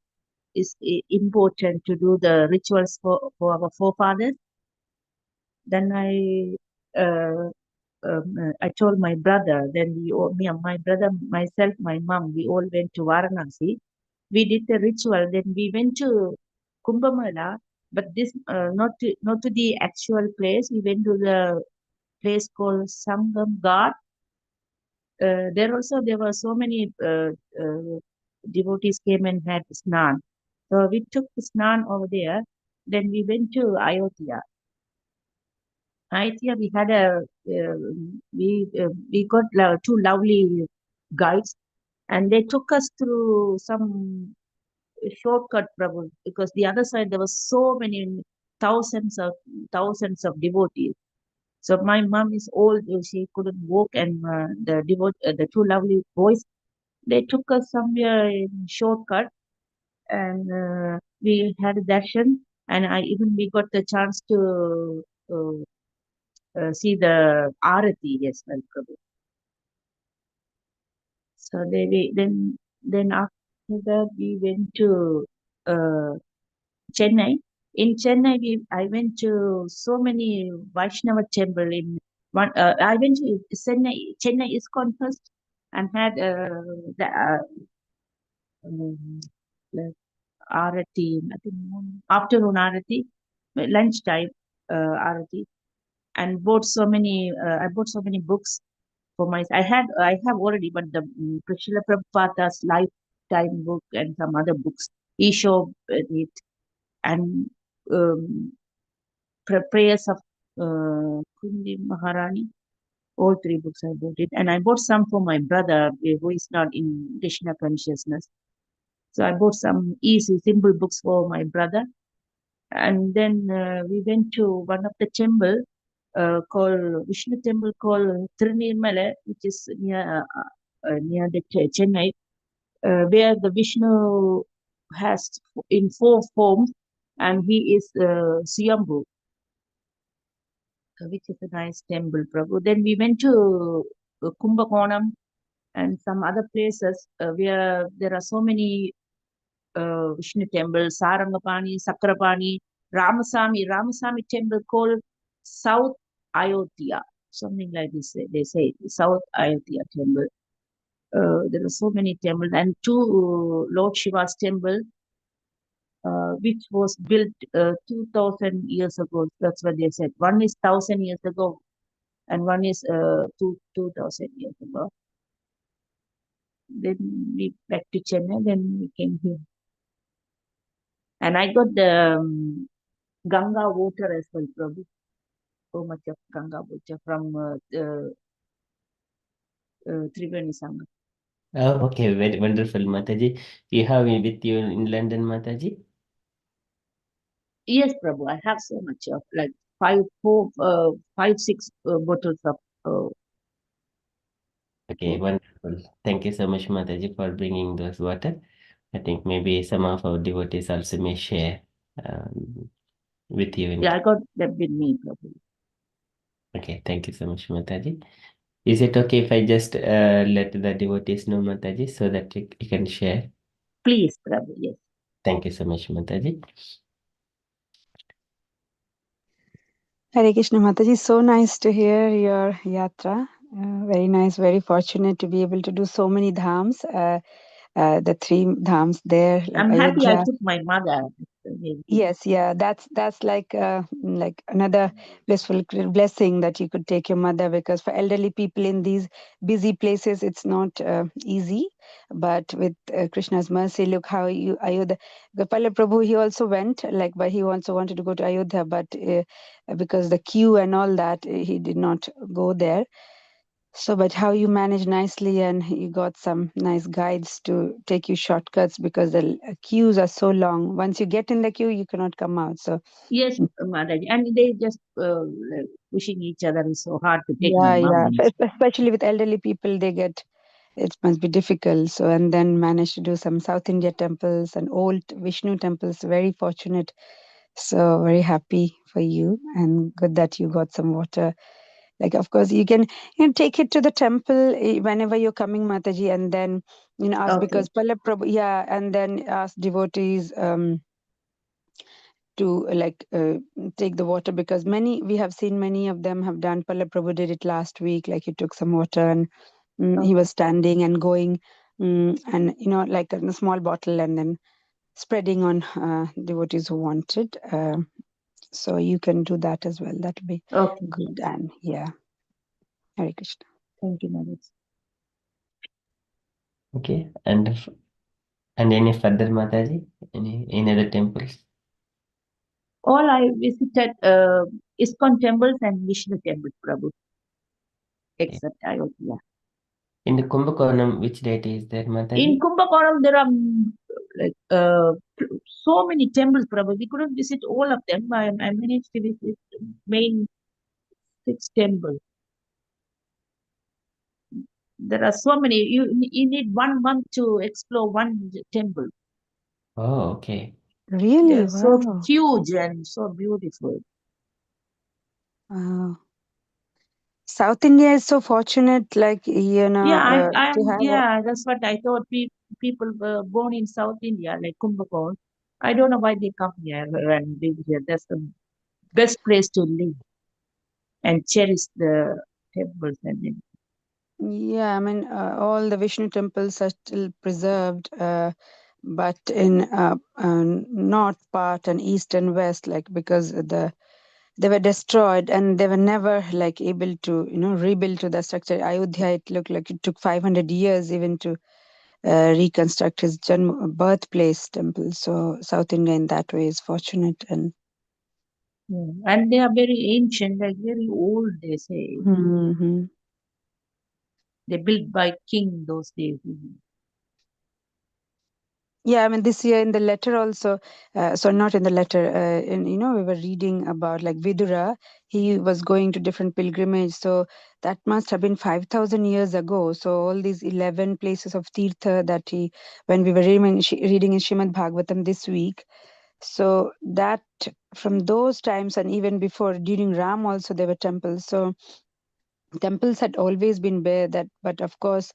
is important to do the rituals for our forefathers. Then I told my brother. Then me and my brother, myself, my mom, we all went to Varanasi. We did the ritual. Then we went to Kumbh Mela, but this not to the actual place. We went to the place called Sangam Ghat. There were so many devotees came and had snan. So we took the snan over there. Then we went to Ayodhya. Ayodhya, we had we got two lovely guides, and they took us through some shortcut, Prabhu, because the other side there was so many thousands of devotees. So my mom is old; she couldn't walk, and the two lovely boys, they took us somewhere in shortcut, and we had a darshan, and I even we got the chance to see the arati as well, Prabhu. So then after that we went to uh, Chennai. In Chennai, I went to so many Vaishnava temple. In one, I went to Chennai ISKCON first, and had the um, the arati. I think afternoon arati, lunchtime arati, and bought so many. I bought so many books for my. I have already, but the Srila Prabhupada's lifetime book and some other books. He showed it, and um, prayers of Kundi Maharani. All three books I bought it, and I bought some for my brother who is not in Krishna consciousness. So I bought some easy, simple books for my brother, and then we went to one of the temple called Vishnu temple called Trinirmala, which is near the Chennai, where the Vishnu has in four forms, and he is Swayambhu, which is a nice temple, Prabhu. Then we went to Kumbakonam and some other places where there are so many Vishnu temples, Sarangapani, Sakrapani, Ramasamy temple called South Ayodhya, something like this. They say South Ayodhya temple. There are so many temples, and two Lord Shiva's temple, which was built 2,000 years ago. That's what they said. One is 1,000 years ago, and one is 2,000 years ago. Then we back to Chennai. Then we came here, and I got the Ganga water as well, Prabhu. So much of Ganga water from Triveni Sangha. Oh, okay, very wonderful, Mataji. You have it with you in London, Mataji? Yes, Prabhu. I have so much of like 6 bottles of. Okay, wonderful. Thank you so much, Mataji, for bringing those water. I think maybe some of our devotees also may share with you. Yeah, I got that with me, Prabhu. Okay, thank you so much, Mataji. Is it okay if I just let the devotees know, Mataji, so that you can share? Please, Prabhu. Yes. Thank you so much, Mataji. Hare Krishna Mataji, so nice to hear your yatra. Very nice, very fortunate to be able to do so many dhams. The 3 dhams there, like I'm happy I Ayodhya. took my mother. Yes, yeah, that's like another blissful blessing that you could take your mother, because for elderly people in these busy places it's not easy. But with Krishna's mercy, look how you Ayodhya. Gopala Prabhu, he also went, like, but he also wanted to go to Ayodhya, but because the queue and all that, he did not go there. So, but how you manage nicely, and you got some nice guides to take you shortcuts, because the queues are so long. Once you get in the queue, you cannot come out. So, Yes, Mother. And they just like pushing each other is so hard to take my yeah. mom. Especially with elderly people, it must be difficult. So, and then manage to do some South India temples and old Vishnu temples. Very fortunate. So, very happy for you, and good that you got some water. Like, of course, you can take it to the temple whenever you're coming, Mataji, and then ask, Okay. because Pallab Prabhu, and then ask devotees to take the water, because we have seen many of them have done. Pallab Prabhu did it last week, like he took some water and he was standing and going, and like in a small bottle, and then spreading on devotees who wanted. So you can do that as well. That will be Okay. good. And Hare Krishna. Thank you, Mother. Okay, and any further, Mataji? Any other temples? All I visited ISKCON temples and Vishnu temples, Prabhu, except Ayodhya. In the Kumbhakonam, which deity is there, Mataji? In Kumbhakonam, there are like so many temples, Prabhu. We couldn't visit all of them. I managed to visit main 6 temples. There are so many. You need 1 month to explore one temple. Oh, okay. Really? They're so Wow. huge and so beautiful. Wow. South India is so fortunate, like, Yeah, to have that's what I thought. People were born in South India, like Kumbhakonam. I don't know why they come here and live here. That's the best place to live and cherish the temples and everything. Yeah, I mean, all the Vishnu temples are still preserved, but in north part and east and west, like, because they were destroyed and they were never like able to rebuild to the structure. Ayodhya, it looked like it took 500 years even to reconstruct his birthplace temple. So South India in that way is fortunate. And Yeah. And they are very ancient, like very old, they say. Mhm. They built by king those days. Yeah, I mean, this year in the letter also, so not in the letter, we were reading about like Vidura, he was going to different pilgrimage. So that must have been 5,000 years ago. So all these 11 places of Tirtha that when we were reading in Srimad Bhagavatam this week. So that from those times, and even before, during Ram also, there were temples. So temples had always been bare, but of course,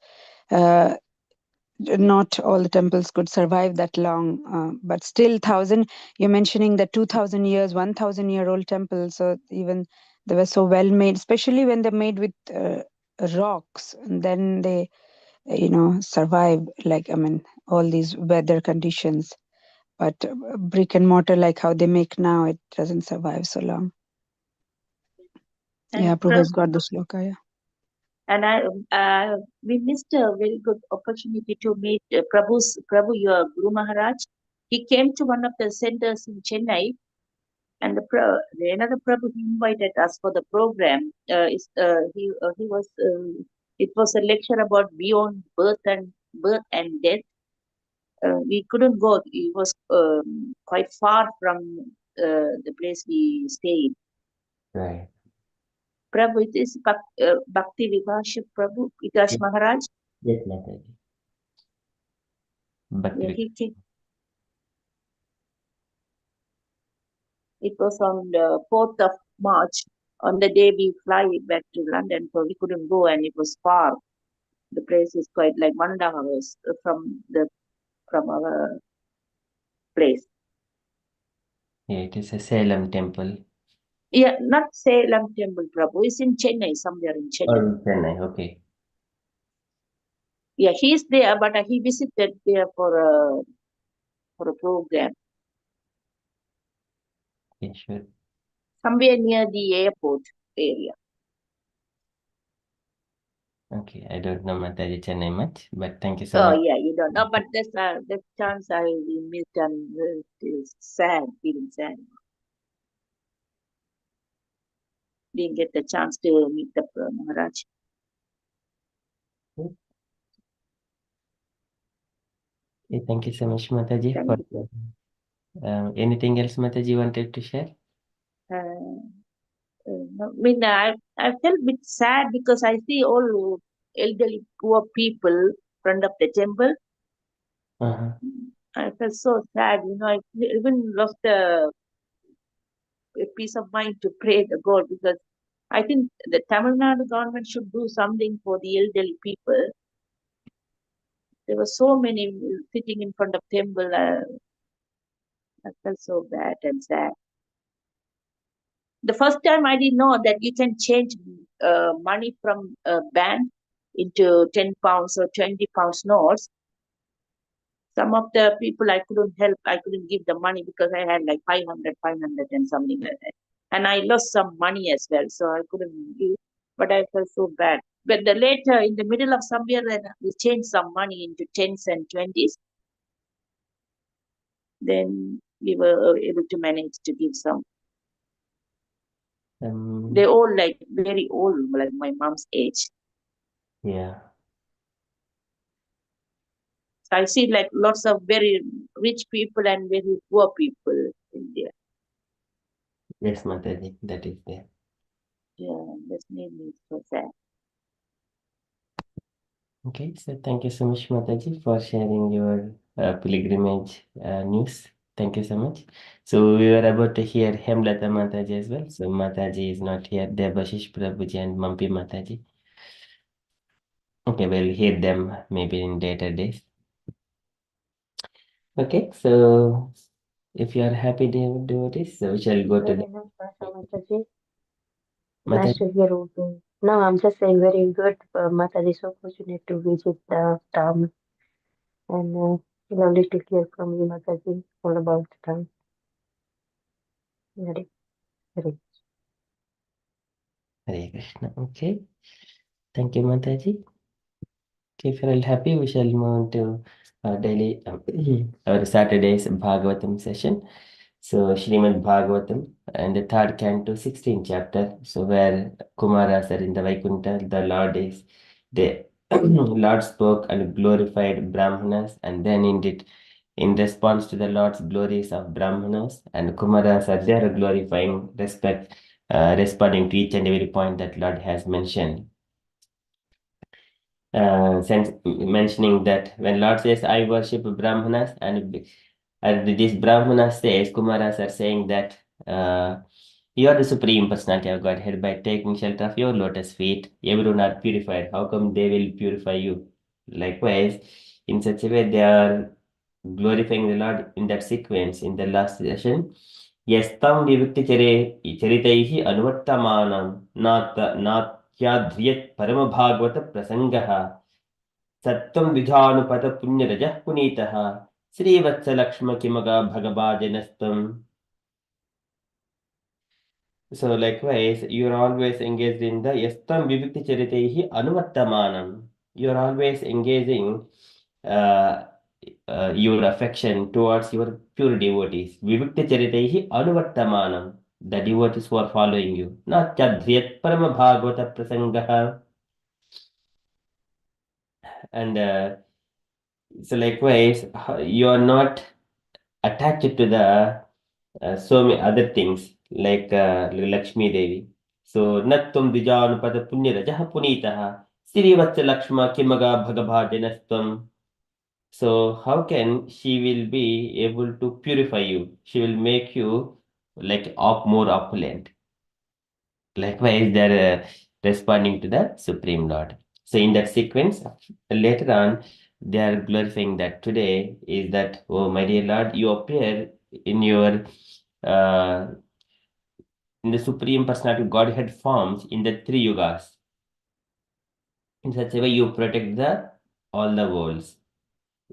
not all the temples could survive that long, but still 1,000, you're mentioning the 2,000 years, 1,000-year-old temples. So even they were so well made, especially when they're made with rocks, and then they survive, like, I mean, all these weather conditions. but brick and mortar like how they make now, it doesn't survive so long. And Yeah, Prabhu's got the sloka. Yeah. And we missed a very good opportunity to meet Prabhu, your Guru Maharaj. He came to one of the centers in Chennai, and another Prabhu he invited us for the program. He was it was a lecture about beyond birth and death. We couldn't go. It was quite far from the place we stayed. Right. Prabhu, it is Bhakti Vikas Prabhu, Vikas Maharaj. Yes, Mataji. But Yeah, it was on the 4th of March, on the day we fly back to London, so we couldn't go, and it was far. The place is quite like 1.5 hours from our place. yeah, it is a Salem temple. Yeah, not Salem Temple, Prabhu. It's in Chennai, somewhere in Chennai. Or Chennai, okay. Yeah, he's there, but he visited there for a program Yeah, sure. somewhere near the airport area. Okay, I don't know Mataji Chennai much, but thank you so Oh much. yeah, you don't know, but that chance I missed, and it's sad, feeling sad. Didn't get the chance to meet the Maharaj. Okay, thank you so much, Mataji. Thank For, you. anything else, Mataji, you wanted to share? No, I mean, I felt a bit sad because I see all elderly poor people in front of the temple. Uh-huh. I felt so sad, I even lost a peace of mind to pray the God, because I think the Tamil Nadu government should do something for the elderly people. There were so many sitting in front of temple. I felt so bad and sad. The first time I didn't know that you can change money from a bank into 10 pounds or 20 pounds notes. Some of the people I couldn't help, I couldn't give the money because I had like 500 and something like that. And I lost some money as well, so I couldn't give, but I felt so bad. But later, in the middle of somewhere, then we changed some money into 10s and 20s. Then we were able to manage to give some. They're all like very old, like my mom's age. Yeah. So I see like lots of very rich people and very poor people in there. Yes, Mataji, that is there. Yeah, that's made me so sad. Okay, so thank you so much, Mataji, for sharing your pilgrimage news. Thank you so much. So we were about to hear Hemlata Mataji as well. So Mataji is not here. Debashish Prabhuji and Mampi Mataji. Okay, we'll hear them maybe in later days. Okay, so if you are happy to do this, so we shall go to Very the nice, Mataji. Mataji. Nice to hear also. No, I'm just saying very good for Mataji's opportunity to visit the town and lovely to hear from you, Mataji, all about the town. Very, very. Hare Krishna. Okay, thank you, Mataji. Okay, if you're all happy, we shall move to our daily, our Saturday's Bhagavatam session. So Srimad Bhagavatam and the third canto, 16th chapter. So where Kumaras are in the Vaikuntha, the Lord is the Lord spoke and glorified Brahmanas, and then in response to the Lord's glories of Brahmanas, and Kumaras are there glorifying responding to each and every point that Lord has mentioned. Mentioning that when Lord says, I worship Brahmanas, and this Brahmanas says, Kumaras are saying that you are the Supreme Personality of Godhead. By taking shelter of your lotus feet, everyone are purified. How come they will purify you? Likewise, in such a way, they are glorifying the Lord in that sequence in the last session. Yastam vivukti charitaihi anuvartamanam natyadhriyat paramabhagavata prasangaha Sattam Vijanupata Punyaraja Punitaha Srivatsalakshma kimaga bhagavajanastam. So likewise, you are always engaged in the yastam vibhakti charitehi anuvartamanam. You are always engaging uh, your affection towards your pure devotees. Vibhakti charitehi anuvartamanam. The devotees who are following you. Not chadhriyat parama bhagavata prasangaha. And so likewise, you are not attached to the so many other things like Lakshmi Devi. So nattum dijanupada punyarajaha punitaha sirivatsa lakshma kimaga bhagabhajanastam. So how can she will be able to purify you? She will make you like more opulent. Likewise, they're responding to the Supreme Lord. So in that sequence, later on, they are glorifying that today is that, oh my dear Lord, you appear in your uh, in the Supreme Personality Godhead forms in the three yugas. In such a way, you protect the all the worlds.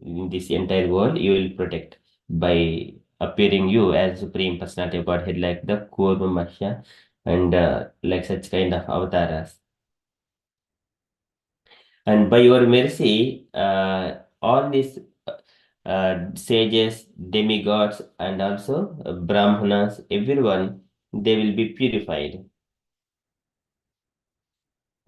In this entire world, you will protect by appearing you as Supreme Personality of Godhead, like the Kurma Mahya and like such kind of avatars. And by your mercy, all these sages, demigods, and also brahmanas, everyone, they will be purified.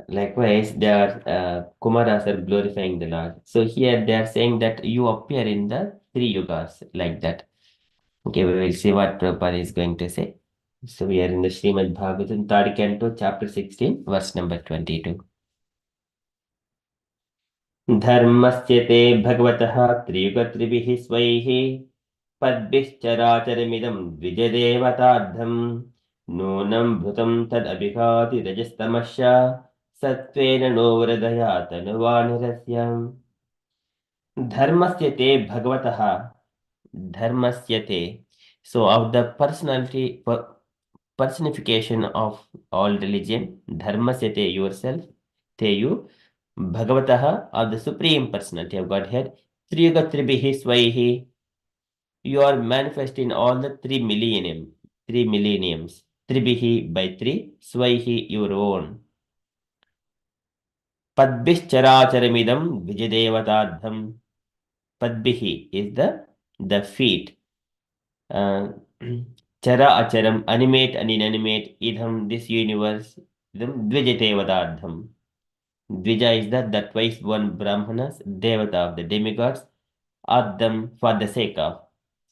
Likewise, they are Kumaras are glorifying the Lord. So here they are saying that you appear in the three yugas like that. Okay, we will see what Prabhupada is going to say. So we are in the Srimad Bhagavatam, third canto, chapter 16, verse number 22. धर्मस्य ते भगवतः त्रियुगत्रिभिः स्वैः पद्भिश्चराचरमिदं द्विजदेवतार्धम् नूनं भृतं तदभिघाति रजस्तमश्च सत्त्वेन no वरदया तनुवानिरस्य धर्मस्य ते भगवतः धर्मस्य ते. So of the personification of all religion, dharmasya te yourself, te you, bhagavataha of the supreme personality of Godhead, triyuga tribihi swaihi, you are manifest in all the three millenniums, tribihi by three, swaihi your own. Padbhischaracharamidam vijadevataadham. Padbihi is the feet. Chara acharam, animate and inanimate, idham, this universe, idham, dvijatevadardham. Dvija is the twice born Brahmanas, Devata of the demigods, Ardham for the sake of.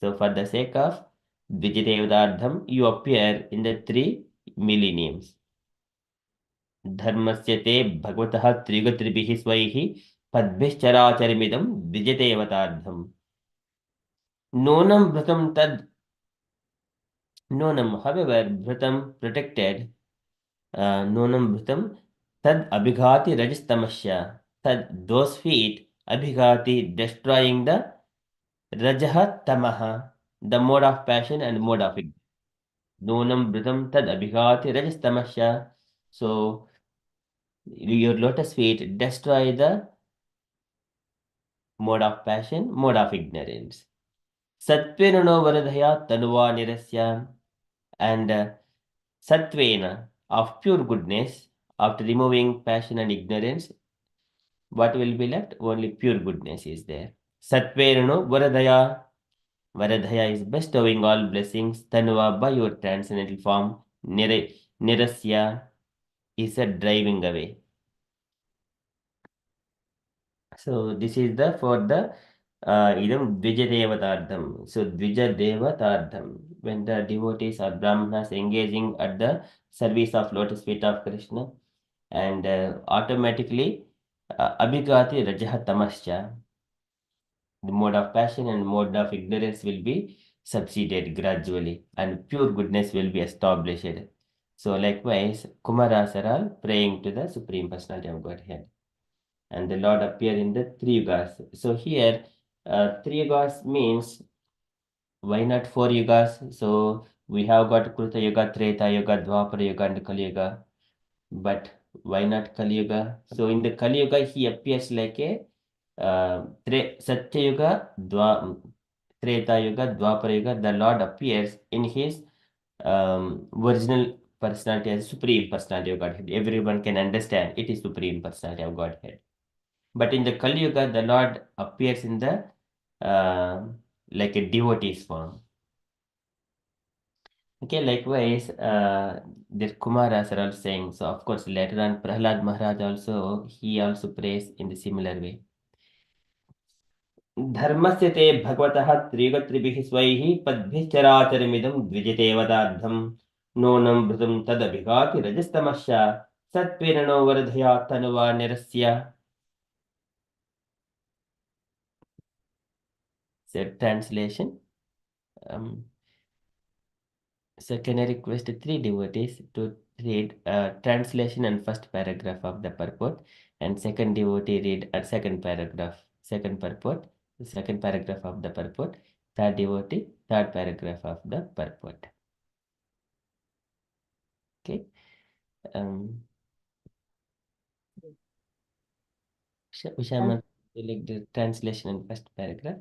So for the sake of Dvijatevadardham, you appear in the three millenniums. Dharmasya te bhagavataha trigatribihi swaihi padbhischaracharimidam Dvijatevadardham. Nonam bhratam tad. Nonam, however, bhratam protected, nonam bhratam, tad abhighati rajastamasya, tad those feet, abhighati, destroying the rajaha tamaha, the mode of passion and mode of ignorance. Nonam bhratam tad abhighati rajastamasya. So, your lotus feet destroy the mode of passion, mode of ignorance. Satvena no varadhaya tanuva nirasya. And Satvena, of pure goodness, after removing passion and ignorance, what will be left? Only pure goodness is there. Satvena no Varadhaya. Varadhaya is bestowing all blessings. Tanva by your transcendental form. Nirasya is a driving away. So this is the for the idam Dvijadevatardham. So Dvijadevatardham. When the devotees or brahmanas engaging at the service of lotus feet of Krishna, and automatically abhigati rajaha tamascha, the mode of passion and mode of ignorance will be subsided gradually and pure goodness will be established. So likewise, Kumaras are all praying to the Supreme Personality of Godhead. And the Lord appear in the three yugas. So here, three yugas means, why not four yugas? So we have got Kruta Yuga, Treta Yuga, Dwapara Yuga, and Kali Yuga. But why not Kali Yuga? So in the Kali Yuga, he appears like a Satya Yuga, Treta Yuga, Dwapara Yuga, the Lord appears in his original personality as Supreme Personality of Godhead. Everyone can understand it is Supreme Personality of Godhead. But in the Kali Yuga, the Lord appears in the like a devotee's form. Okay, likewise, the Kumaras are also saying, so of course later on Prahlad Maharaj also, he also prays in the similar way. धर्मस्य ते भगवतः त्रिगत्रिभिः स्वैः पद्भिश्चराचरमिदं द्विजितेवताद्धं नूनं भृतं तदभिघाति रजस्तमश्च सत्पीरणो वर्धया तनुवा निरस्य. So translation. So can I request 3 devotees to read translation and first paragraph of the purport, and second devotee read a second paragraph, second purport, the second paragraph of the purport, third devotee, third paragraph of the purport. Okay. Usha, like the translation and first paragraph.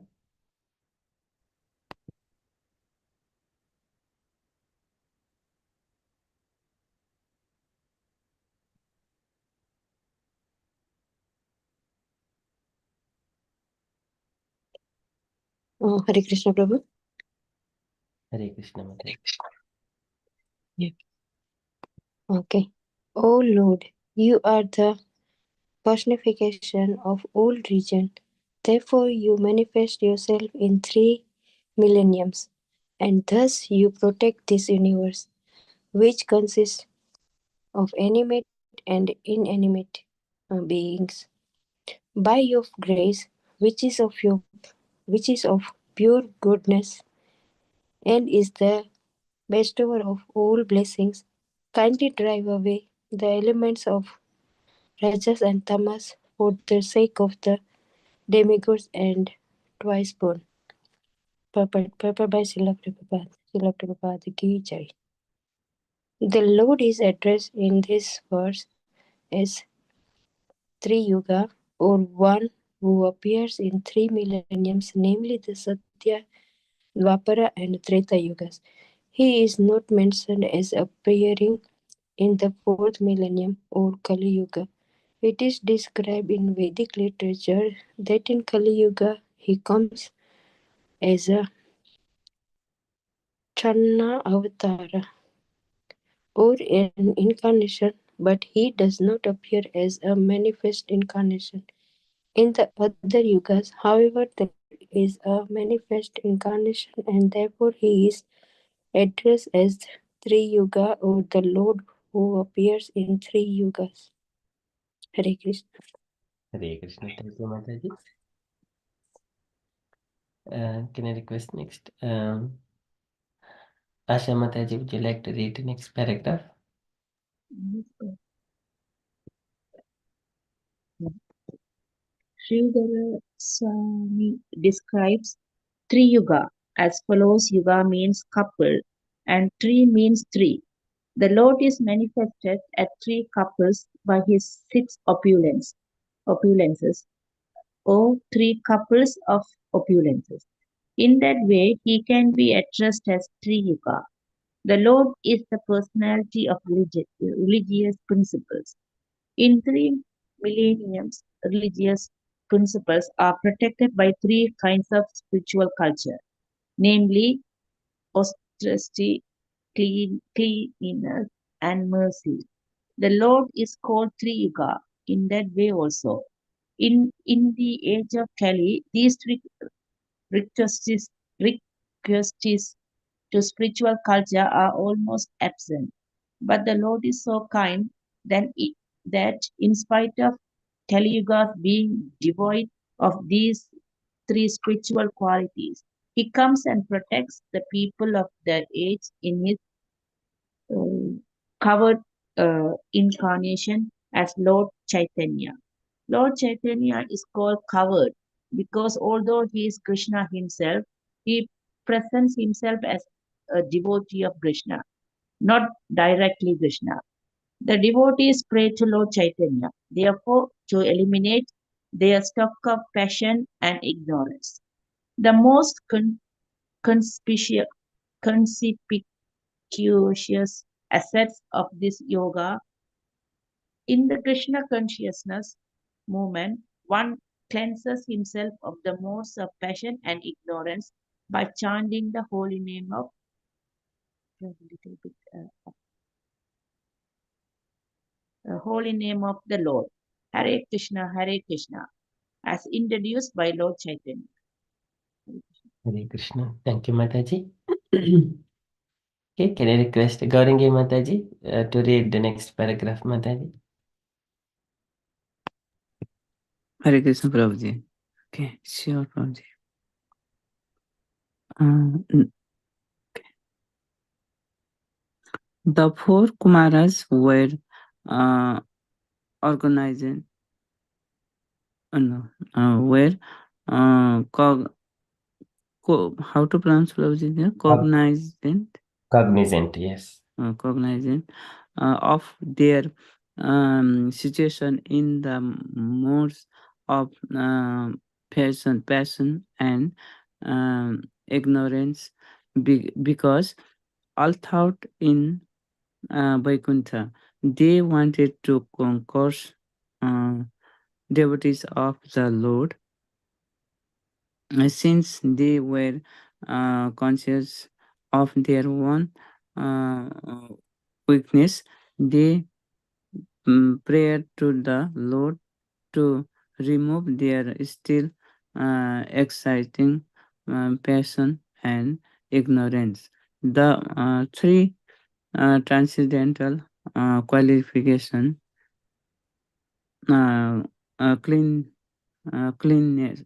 Hare Krishna Prabhu. Hare Krishna Mataji. Yeah. Okay. O Lord, you are the personification of all region. Therefore, you manifest yourself in 3 millenniums, and thus you protect this universe, which consists of animate and inanimate beings. By your grace, which is of pure goodness, and is the bestower of all blessings, kindly drive away the elements of Rajas and Tamas for the sake of the demigods and twice born. Purport by Srila Prabhupada. Srila Prabhupada ki Jai. The Lord is addressed in this verse as Tri-yuga, or one who appears in 3 millenniums, namely the Satya, Dwapara and Treta Yugas. He is not mentioned as appearing in the 4th millennium or Kali Yuga. It is described in Vedic literature that in Kali Yuga he comes as a Channa Avatara or an incarnation, but he does not appear as a manifest incarnation. In the other yugas, however, the Lord is a manifest incarnation and therefore he is addressed as Tri-yuga, or the Lord who appears in 3 yugas. Hare Krishna. Hare Krishna. Thank you, Mataji. Can I request next? Asha Mataji, would you like to read the next paragraph? Sridhara Swami describes Tri-yuga as follows. Yuga means couple and Tri means three. The Lord is manifested at 3 couples by his 6 opulences, or 3 couples of opulences. In that way, he can be addressed as Tri-yuga. The Lord is the personality of religious principles. In 3 millenniums, religious principles are protected by 3 kinds of spiritual culture, namely austerity, cleanliness, and mercy. The Lord is called Tri-yuga in that way also. In the age of Kali, these 3 requests to spiritual culture are almost absent. But the Lord is so kind that in spite of Kali Yuga being devoid of these 3 spiritual qualities, he comes and protects the people of that age in his covered incarnation as Lord Chaitanya. Lord Chaitanya is called covered because although he is Krishna himself, he presents himself as a devotee of Krishna, not directly Krishna. The devotees pray to Lord Chaitanya, therefore, to eliminate their stock of passion and ignorance. The most conspicuous assets of this yoga. In the Krishna consciousness movement, one cleanses himself of the modes of passion and ignorance by chanting the holy name of holy name of the Lord, Hare Krishna, as introduced by Lord Chaitanya. Hare Krishna. Thank you, Mataji. Okay, can I request Gaurangi Mataji to read the next paragraph, Mataji? Hare Krishna Prabhuji. Okay, sure Prabhuji. The four Kumaras were organizing, how to pronounce Prabhuji there? Cognizant, yes. Cognizant of their situation in the modes of passion and ignorance, because all thought in Vaikuntha, they wanted to conquer devotees of the Lord. Since they were conscious of their own weakness, they prayed to the Lord to remove their still exciting passion and ignorance. The three transcendental qualification, cleanness,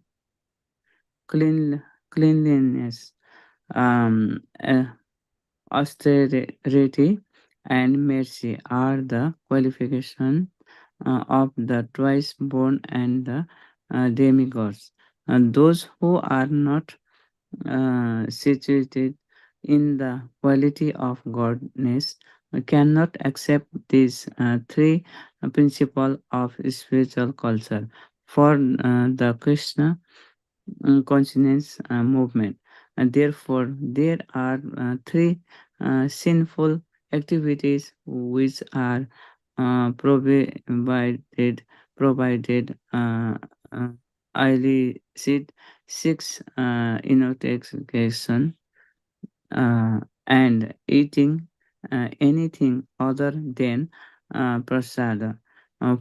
cleanliness, austerity, and mercy are the qualification of the twice born and the demigods. And those who are not situated in the quality of godness cannot accept these three principles of spiritual culture for the Krishna consciousness movement. And therefore, there are three sinful activities which are provided illicit, six intoxication, and eating anything other than prasada,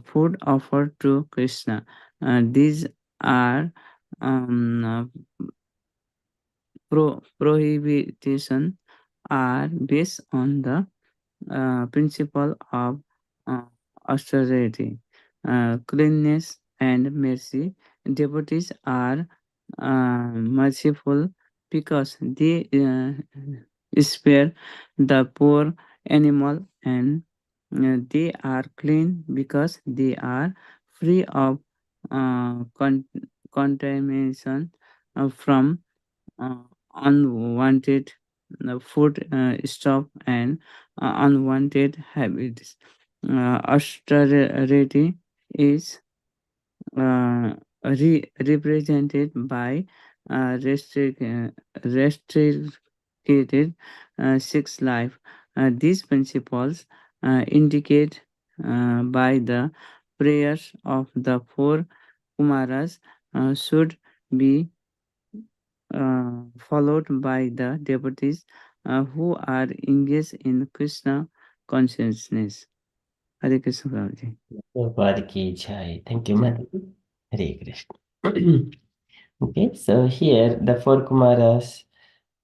food offered to Krishna. These are prohibition are based on the principle of austerity, cleanness, and mercy. Devotees are merciful because they spare the poor animal, and they are clean because they are free of contamination from unwanted food stuff and unwanted habits. Austerity is represented by restricted sex life. These principles indicate by the prayers of the four Kumaras should be followed by the devotees who are engaged in Krishna consciousness. Hare Krishna Prabhuji. Prabhupada ki jai. Thank you, Mataji. Hare Krishna. Okay, so here the four Kumaras,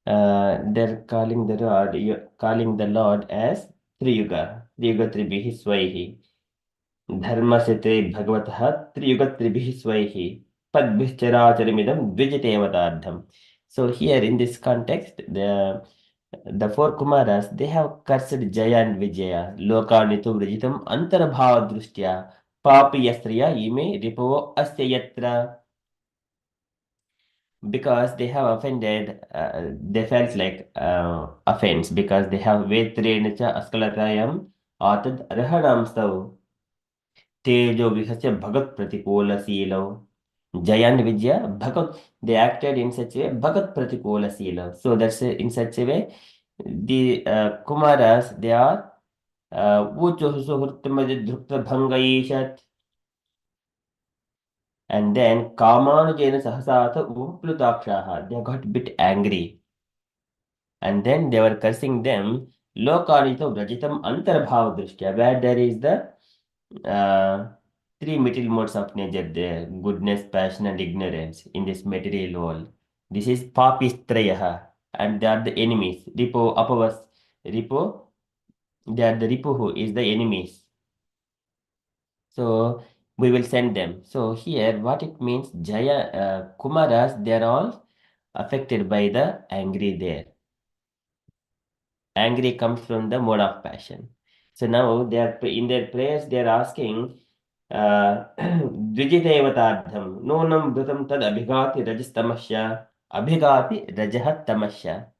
they're calling the Lord as Triyuga Tribhihi Swaihi. Dharma Sete Bhagavataha Triyuga Tribhihi Swaihi. Padbhischaracharmidam Dvijitevadardham. So here in this context, the four Kumaras, they have cursed Jaya and Vijaya. Lokanitu Vrijitam Antarabhava Drushtya. Papi Yastriya Ime Ripo Asya Yatra. Because they have offended, they felt like offense because they have vetrena cha askalatayam atad arhanam stav tejo vihasya bhagat pratikola silo. Jaya and Vijaya, they acted in such a way, Bhagat Pratikula Sila. So that's in such a way, the Kumaras, they are Ucho Suhurtamadi Drukta Bhangaishat, and then Kamanujena Sahasatha Upludakshaha, they got a bit angry. And then they were cursing them, Lokanito Rajitam Antarbhav Drishtya, where there is the three material modes of nature there: goodness, passion, and ignorance in this material world. This is papistrayaha, and they are the enemies. Ripo, apavas, ripo, they are the ripo who is the enemies. So we will send them. So here, what it means, Jaya, Kumaras, they are all affected by the angry there. Angry comes from the mode of passion. So now they are in their prayers, they are asking, Dvijitevataddham, nonam brutam tad abhigati rajastamasya, abhigati rajahat tamasya.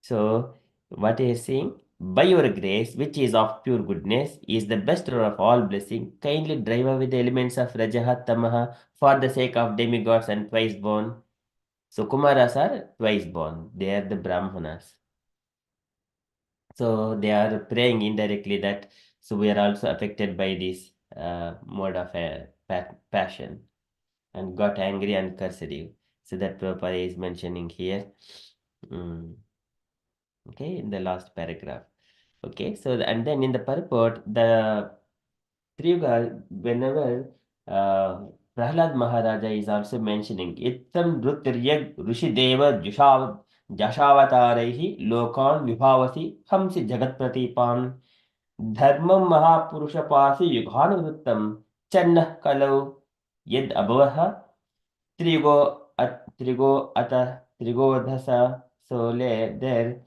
So what he is saying, by your grace, which is of pure goodness, is the best of all blessing, kindly drive away the elements of rajahat tamaha for the sake of demigods and twice born. So Kumaras are twice born, they are the Brahmanas. So they are praying indirectly that so we are also affected by this mode of passion and got angry and cursed you. So that Prabhupada is mentioning here. Okay, in the last paragraph. Okay, so and then in the purport, the Triyuga, whenever Prahlad Maharaja is also mentioning, Ittam Drutirya Rushideva Jashavatarihi Lokan Vibhavasi Hamsi Jagat Pratipan Dharmam Mahapurusha Yughanavrittam Channa Kalau Yed Abavaha Trigo Ata Trigodhasa. So there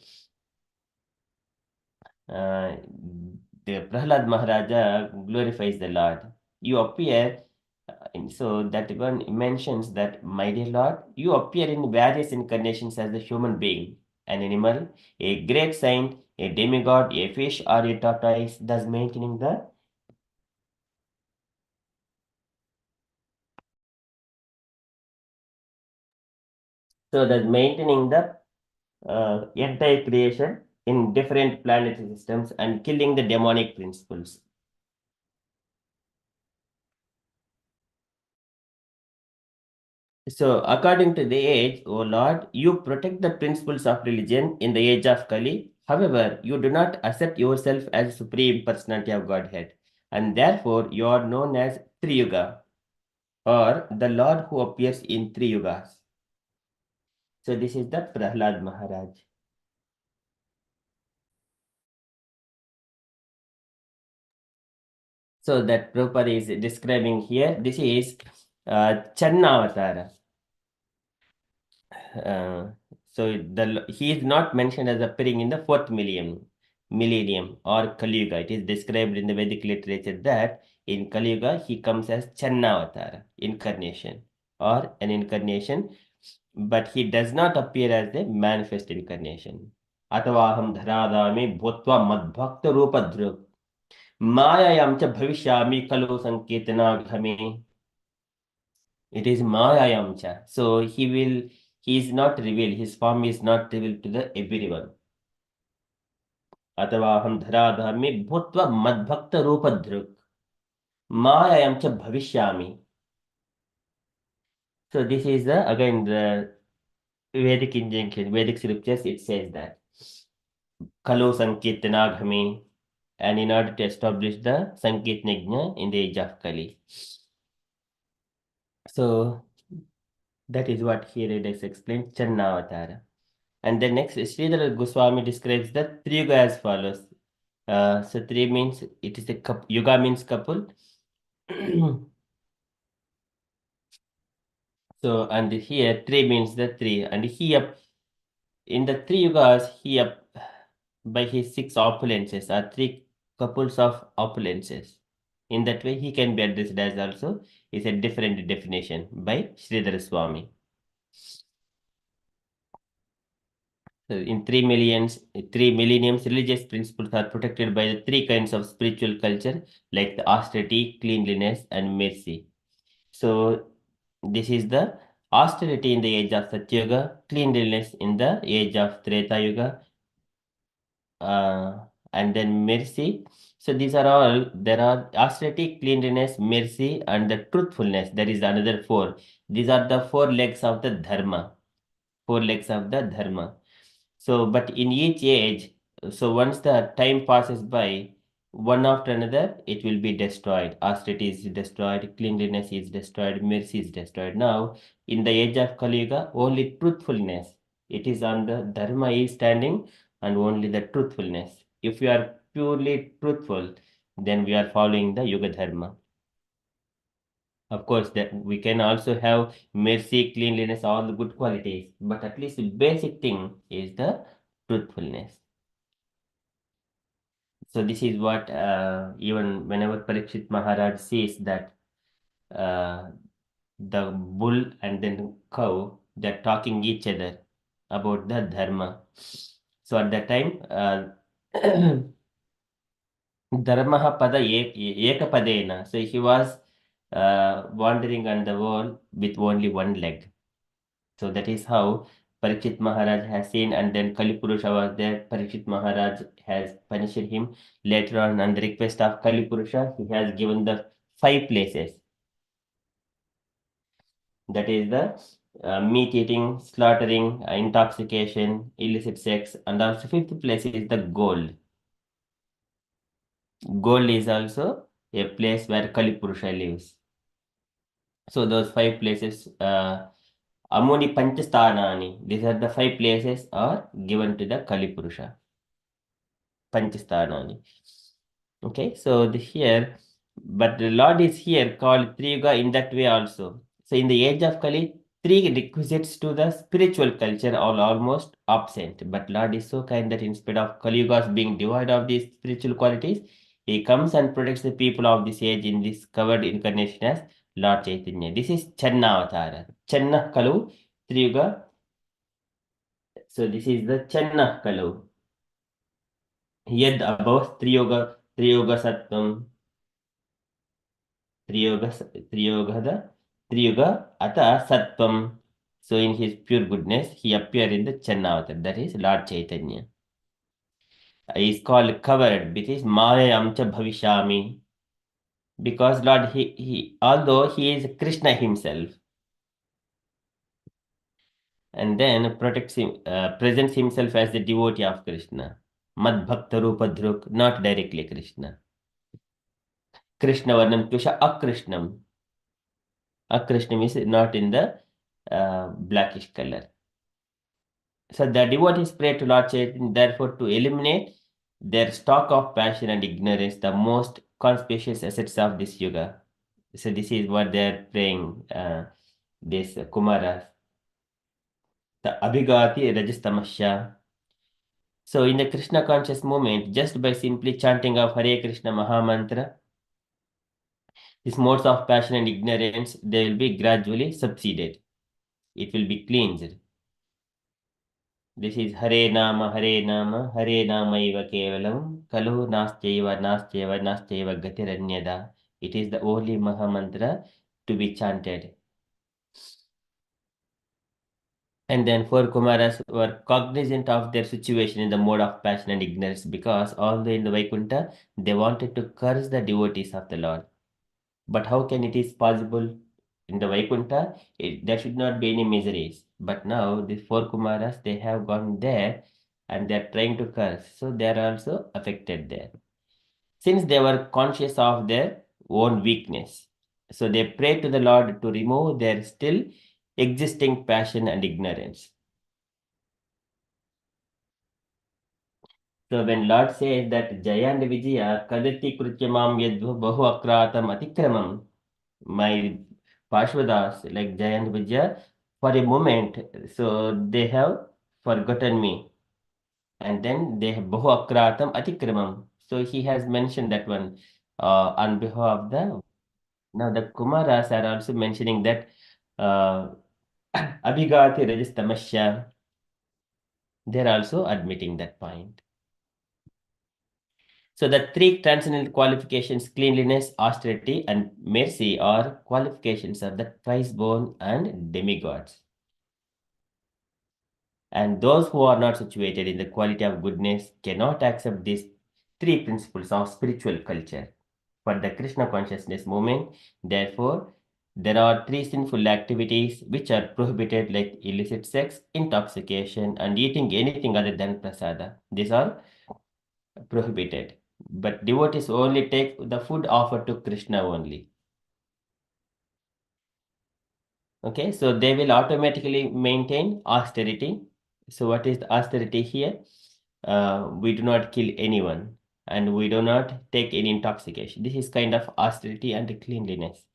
uh, the Prahlad Maharaja glorifies the Lord. You appear, so that one mentions that, my dear Lord, you appear in various incarnations as a human being, an animal, a great saint, a demigod, a fish, or a tortoise, thus maintaining the entire creation in different planetary systems and killing the demonic principles. So, according to the age, O Lord, you protect the principles of religion in the age of Kali. However, you do not accept yourself as Supreme Personality of Godhead, and therefore you are known as Triyuga, or the Lord who appears in three yugas. So, this is the Prahlad Maharaj. So, that Prabhupada is describing here, this is Channavatara. So he is not mentioned as appearing in the fourth millennium or Kali Yuga. It is described in the Vedic literature that in Kali Yuga he comes as Channavatara, incarnation or an incarnation, but he does not appear as a manifest incarnation. Atavaham dharadami bhutva madbhakta rupadhruk mayayam cha bhavishyami kalu sanketanaghame. It is Mayayamcha. So he is not revealed, his form is not revealed to the everyone. Atavaham dharadhami bhutva madbhakta rupadhruk Mayayamcha bhavishyami. So this is again the Vedic injunction, Vedic scriptures, it says that Kalo Sankirtanaghami, and in order to establish the Sankirtana in the age of Kali. So that is what here it is explained, Channavatara. And then next, Sridhar Goswami describes the Triyuga as follows. So three means it is a couple, Yuga means couple. So and here three means the three, and he up in the three yugas he up by his six opulences are three couples of opulences. In that way, he can be addressed as also is a different definition by Sridhar Swami. So in 3 millenniums, religious principles are protected by the three kinds of spiritual culture, like the austerity, cleanliness, and mercy. So This is the austerity in the age of Satyuga, cleanliness in the age of Treta Yuga, and then mercy. So these are all, there are austerity, cleanliness, mercy, and the truthfulness. There is another four. These are the four legs of the dharma. Four legs of the dharma. So, but in each age, so once the time passes by, one after another, it will be destroyed. Austerity is destroyed, cleanliness is destroyed, mercy is destroyed. Now, in the age of Kali Yuga, only truthfulness. It is on the dharma is standing, and only the truthfulness. If we are purely truthful, then we are following the Yuga Dharma. Of course, that we can also have mercy, cleanliness, all the good qualities, but at least the basic thing is the truthfulness. So this is what even whenever Parikshit Maharaj sees that the bull and then cow, they're talking each other about the dharma. So at that time, dharma pada ekapadena. So he was wandering on the wall with only one leg. So that is how Parikshit Maharaj has seen, and then Kalipurusha was there. Parikshit Maharaj has punished him. Later on the request of Kalipurusha, he has given the 5 places. That is the meat eating, slaughtering, intoxication, illicit sex, and also 5th place is the gold. Gold is also a place where Kalipurusha lives. So those 5 places, Amuni Panchasthanani, these are the 5 places are given to the Kalipurusha. Panchasthanani. Okay, so here, but the Lord is here called Triyuga in that way also. So in the age of Kali, 3 requisites to the spiritual culture are almost absent. But Lord is so kind that instead of Kali Yugas being devoid of these spiritual qualities, He comes and protects the people of this age in this covered incarnation as Lord Chaitanya. This is Channa Avatara. Channa Kalu, Triyuga. So this is the Channa Kalu. Yet above Triyoga Sattvam, Triyoga Ata Sattvam. So in his pure goodness, he appeared in the Channavatar, that is Lord Chaitanya. He is called covered because Maya Amcha Bhavishami. Because Lord, although he is Krishna himself, and then presents himself as the devotee of Krishna. Mad Bhakta Rupa Dhruk, not directly Krishna. Krishna Varnam Tusha Akrishnam. Akrishnam is not in the blackish color. So the devotees pray to Lord Chaitanya, therefore, to eliminate their stock of passion and ignorance, the most conspicuous assets of this yuga. So this is what they are praying, this Kumaras. The Abhigati Rajastamasya. So in the Krishna conscious movement, just by simply chanting of Hare Krishna Mahamantra, these modes of passion and ignorance, they will be gradually subsided. It will be cleansed. This is Hare Nama, Hare Nama, Hare Nama Eva Kevalam, Kalu Nastyeva, Nastyeva, Nastyeva Gatiranyada. It is the only Maha Mantra to be chanted. And then 4 Kumaras were cognizant of their situation in the mode of passion and ignorance because although in the Vaikuntha, they wanted to curse the devotees of the Lord. But how can it is possible in the Vaikuntha? There should not be any miseries. But now the 4 Kumaras, they have gone there and they are trying to curse. So they are also affected there. Since they were conscious of their own weakness, so they prayed to the Lord to remove their still existing passion and ignorance. So when Lord says that Jaya and Vijaya kadati krutyamam yadvu bahu akratam atikramam, my Parshvadas like Jaya and Vijaya, for a moment, so they have forgotten me. And then they have bahu akratam atikramam. So he has mentioned that one on behalf of the. Now the Kumaras are also mentioning that Abhigati Rajastamasya. They're also admitting that point. So the three transcendental qualifications, cleanliness, austerity, and mercy, are qualifications of the thrice-born and demigods. And those who are not situated in the quality of goodness cannot accept these three principles of spiritual culture. For the Krishna consciousness movement, therefore, there are three sinful activities which are prohibited, like illicit sex, intoxication, and eating anything other than prasada. These are prohibited. But devotees only take the food offered to Krishna only. Okay, so they will automatically maintain austerity. So what is the austerity here? We do not kill anyone and we do not take any intoxication. This is kind of austerity and cleanliness.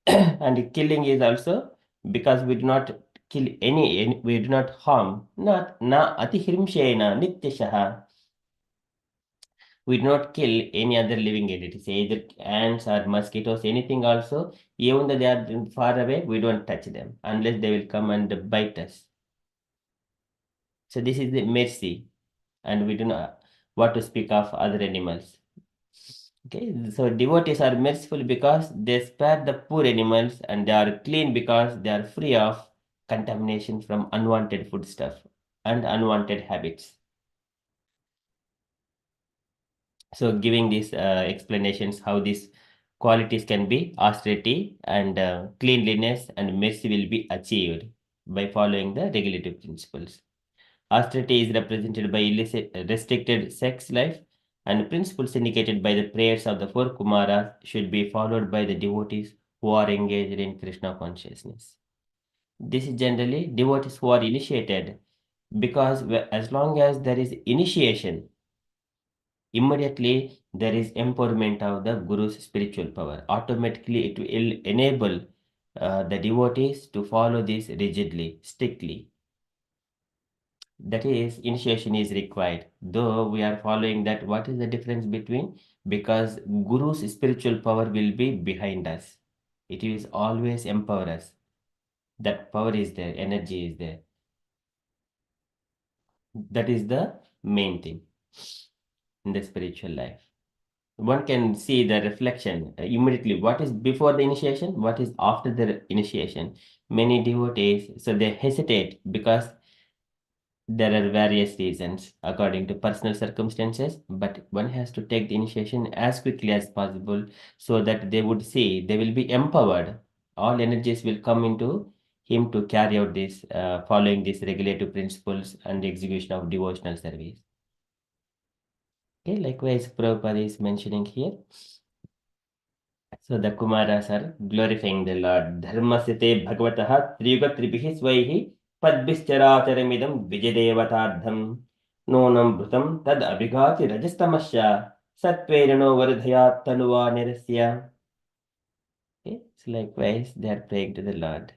And killing is also because we do not kill any we do not harm. Not na atihrimshena nityashaha. We do not kill any other living entities, either ants or mosquitoes, anything also. Even though they are far away, we don't touch them unless they will come and bite us. So this is the mercy, and we do not what to speak of other animals. Okay, so devotees are merciful because they spare the poor animals, and they are clean because they are free of contamination from unwanted foodstuff and unwanted habits. So giving these explanations how these qualities can be, austerity and cleanliness and mercy will be achieved by following the regulative principles. Austerity is represented by illicit, restricted sex life, and principles indicated by the prayers of the four Kumaras should be followed by the devotees who are engaged in Krishna consciousness. This is generally devotees who are initiated, because as long as there is initiation, immediately there is empowerment of the Guru's spiritual power. Automatically, it will enable the devotees to follow this rigidly, strictly. That is, initiation is required. Though we are following that, what is the difference between? Because Guru's spiritual power will be behind us. It is always empower us. That power is there, energy is there. That is the main thing in the spiritual life. One can see the reflection immediately. What is before the initiation? What is after the initiation? Many devotees, so they hesitate because there are various reasons according to personal circumstances, but one has to take the initiation as quickly as possible so that they would see, they will be empowered. All energies will come into him to carry out this, following these regulative principles and the execution of devotional service. Okay, likewise, Prabhupada is mentioning here. So the Kumaras are glorifying the Lord. Dharmasite Bhagavataha Triyuga Tribihi Svaihi Padbischaracharamidam Vijadevataardham Nonam Bhutam Tad Abhigati Rajastamasya Satverano Vardhayat Tanuva Nirasya. Okay, so likewise they are praying to the Lord.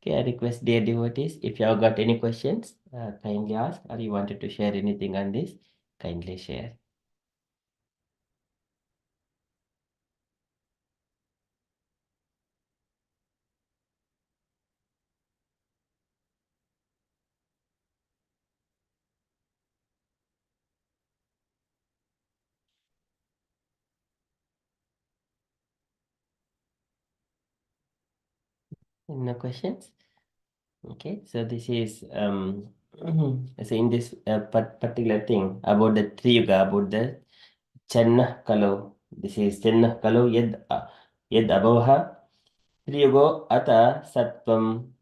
Okay, I request dear devotees, if you have got any questions, kindly ask, or you wanted to share anything on this, kindly share. No questions? Okay, so this is so in this particular thing about the Triyuga, about the Channa Kalau. This is Channa Kalau Yad Abhavah Triyugo Ata Sattvam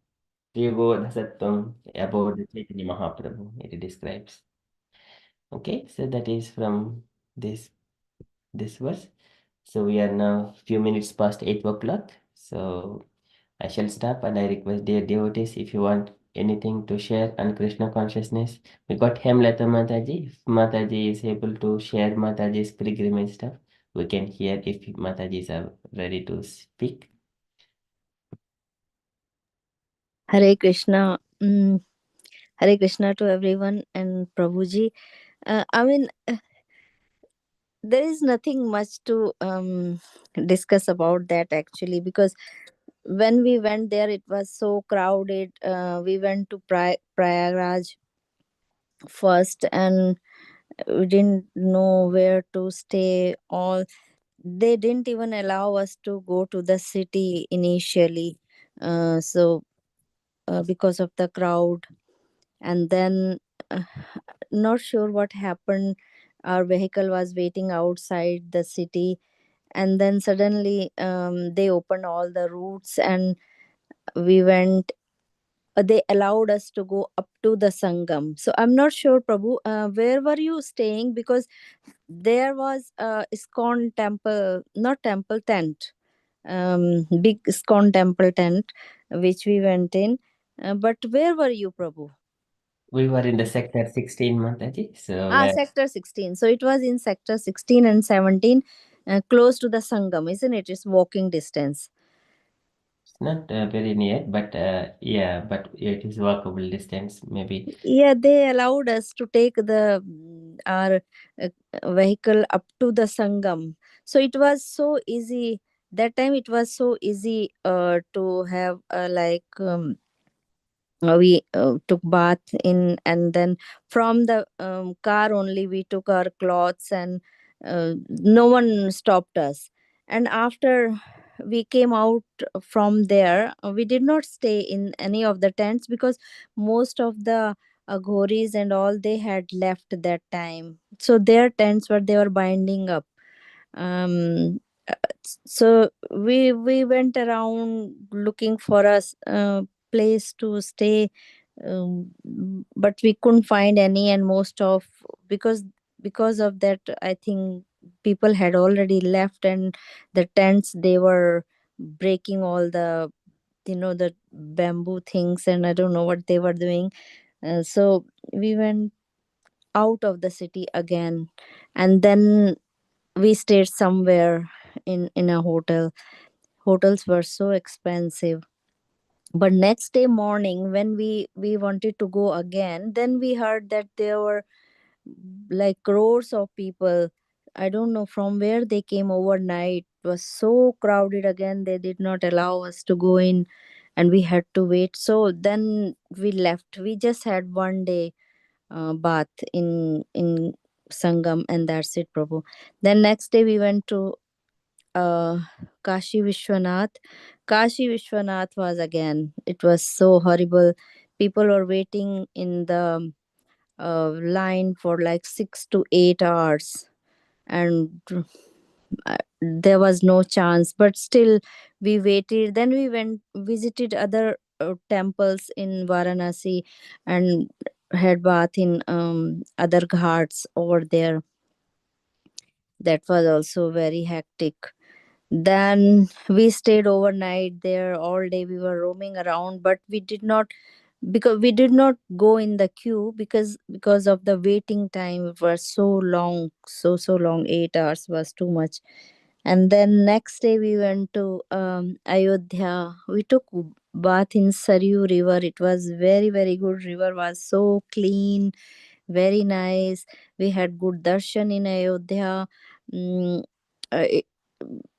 Triyugo Sattvam, about the Chaitanya Mahaprabhu. It describes. Okay, so that is from this verse. So we are now few minutes past 8 o'clock. So I shall stop, and I request dear devotees, if you want anything to share on Krishna consciousness. We got Hemlata Mataji. If Mataji is able to share Mataji's pilgrimage stuff, we can hear if Matajis are ready to speak. Hare Krishna. Hare Krishna to everyone and Prabhuji. There is nothing much to discuss about that actually, because when we went there, it was so crowded. We went to Prayagraj first, and we didn't know where to stay. All they didn't even allow us to go to the city initially. So because of the crowd, and then uh, not sure what happened. Our vehicle was waiting outside the city, and then suddenly they opened all the routes, and we went. They allowed us to go up to the Sangam. So I'm not sure, Prabhu, where were you staying? Because there was a ISKCON temple, not temple, tent, big ISKCON temple tent, which we went in. But where were you, Prabhu? We were in the sector 16, Mataji. So where Sector 16. So it was in sector 16 and 17, close to the Sangam, isn't it? It's walking distance. it's not very near, but yeah, but it is walkable distance, maybe. Yeah, they allowed us to take the our vehicle up to the Sangam. So it was so easy. That time it was so easy to have we took bath in, and then from the car only we took our clothes, and no one stopped us. And after we came out from there, we did not stay in any of the tents, because most of the aghoris and all, they had left that time, so their tents were, they were binding up. um so we went around looking for a place to stay, but we couldn't find any. And most of, because because of that, I think people had already left, and the tents, they were breaking all the, the bamboo things, and I don't know what they were doing. So we went out of the city again, and then we stayed somewhere in a hotel. Hotels were so expensive. But next day morning, when we wanted to go again, then we heard that there were like crores of people. I don't know from where they came overnight. It was so crowded again, they did not allow us to go in, and we had to wait. So then we left. We just had one day bath in Sangam, and that's it, Prabhu. Then next day we went to uh, Kashi Vishwanath. Kashi Vishwanath was, again, it was so horrible. People were waiting in the line for like 6 to 8 hours, and there was no chance. But still, we waited. Then we went, visited other temples in Varanasi, and had bath in other ghats over there. That was also very hectic. Then we stayed overnight there all day. We were roaming around, but we did not, because we did not go in the queue, because of the waiting time. It was so long, so long. 8 hours was too much. And then next day we went to Ayodhya. We took bath in Saryu River. It was very, very good. River was so clean, very nice. We had good darshan in Ayodhya. Mm, uh, i-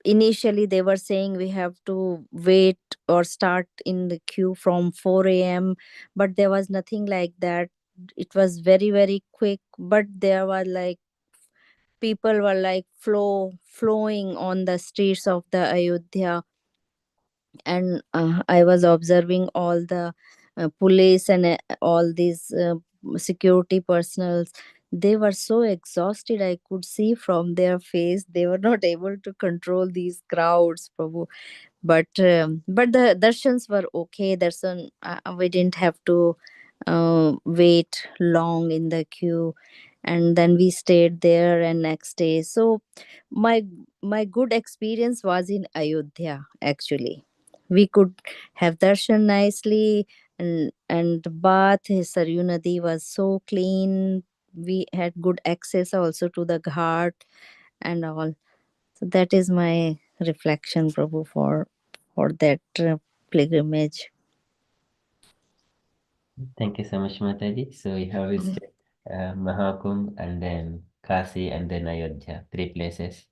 Initially they were saying we have to wait or start in the queue from 4 a.m., but there was nothing like that. It was very, very quick, but there were like, people were like flowing on the streets of the Ayodhya. And I was observing all the police and all these security personals. They were so exhausted, I could see from their face. They were not able to control these crowds, Prabhu. But the darshans were okay. Darshan, we didn't have to wait long in the queue. And then we stayed there, and next day, so my my good experience was in Ayodhya, actually. We could have darshan nicely, and bath, Saryu Nadi was so clean. We had good access also to the ghat and all. So that is my reflection, Prabhu, for that pilgrimage. Thank you so much, Mataji. So you have visited Mahakumbh and then Kasi and then Ayodhya, three places.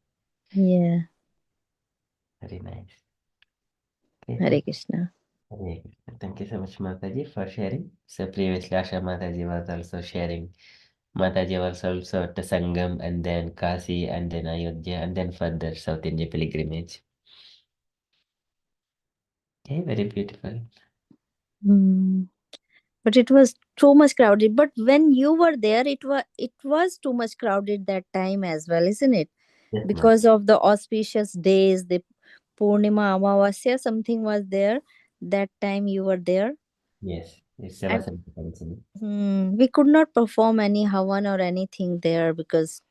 Yeah. Very nice. Okay, Hare Krishna. Hare Krishna. Thank you so much, Mataji, for sharing. So previously, Asha Mataji was also sharing Mataji was also at Sangam and then Kasi and then Ayodhya and then further South India pilgrimage. Okay, very beautiful. But it was too much crowded. But when you were there, it was too much crowded that time as well, isn't it? Yes, ma'am. Because of the auspicious days, the Purnima Amavasya, something was there. That time you were there. Yes, it's And Seva. we could not perform any havan or anything there because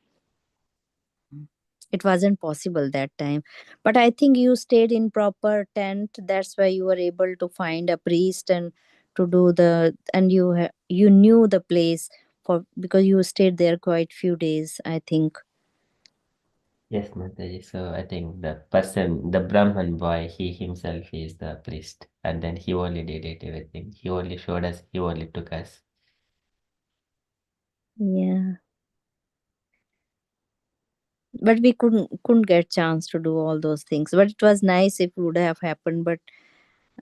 it wasn't possible that time. But I think you stayed in proper tent. That's why you were able to find a priest and to do the, and you knew the place for, because you stayed there quite few days, I think. Yes, Mataji. So I think the person, the Brahman boy, he himself is the priest. And then he only did it, everything. He only showed us, he only took us. Yeah. But we couldn't get chance to do all those things. But it was nice if it would have happened. But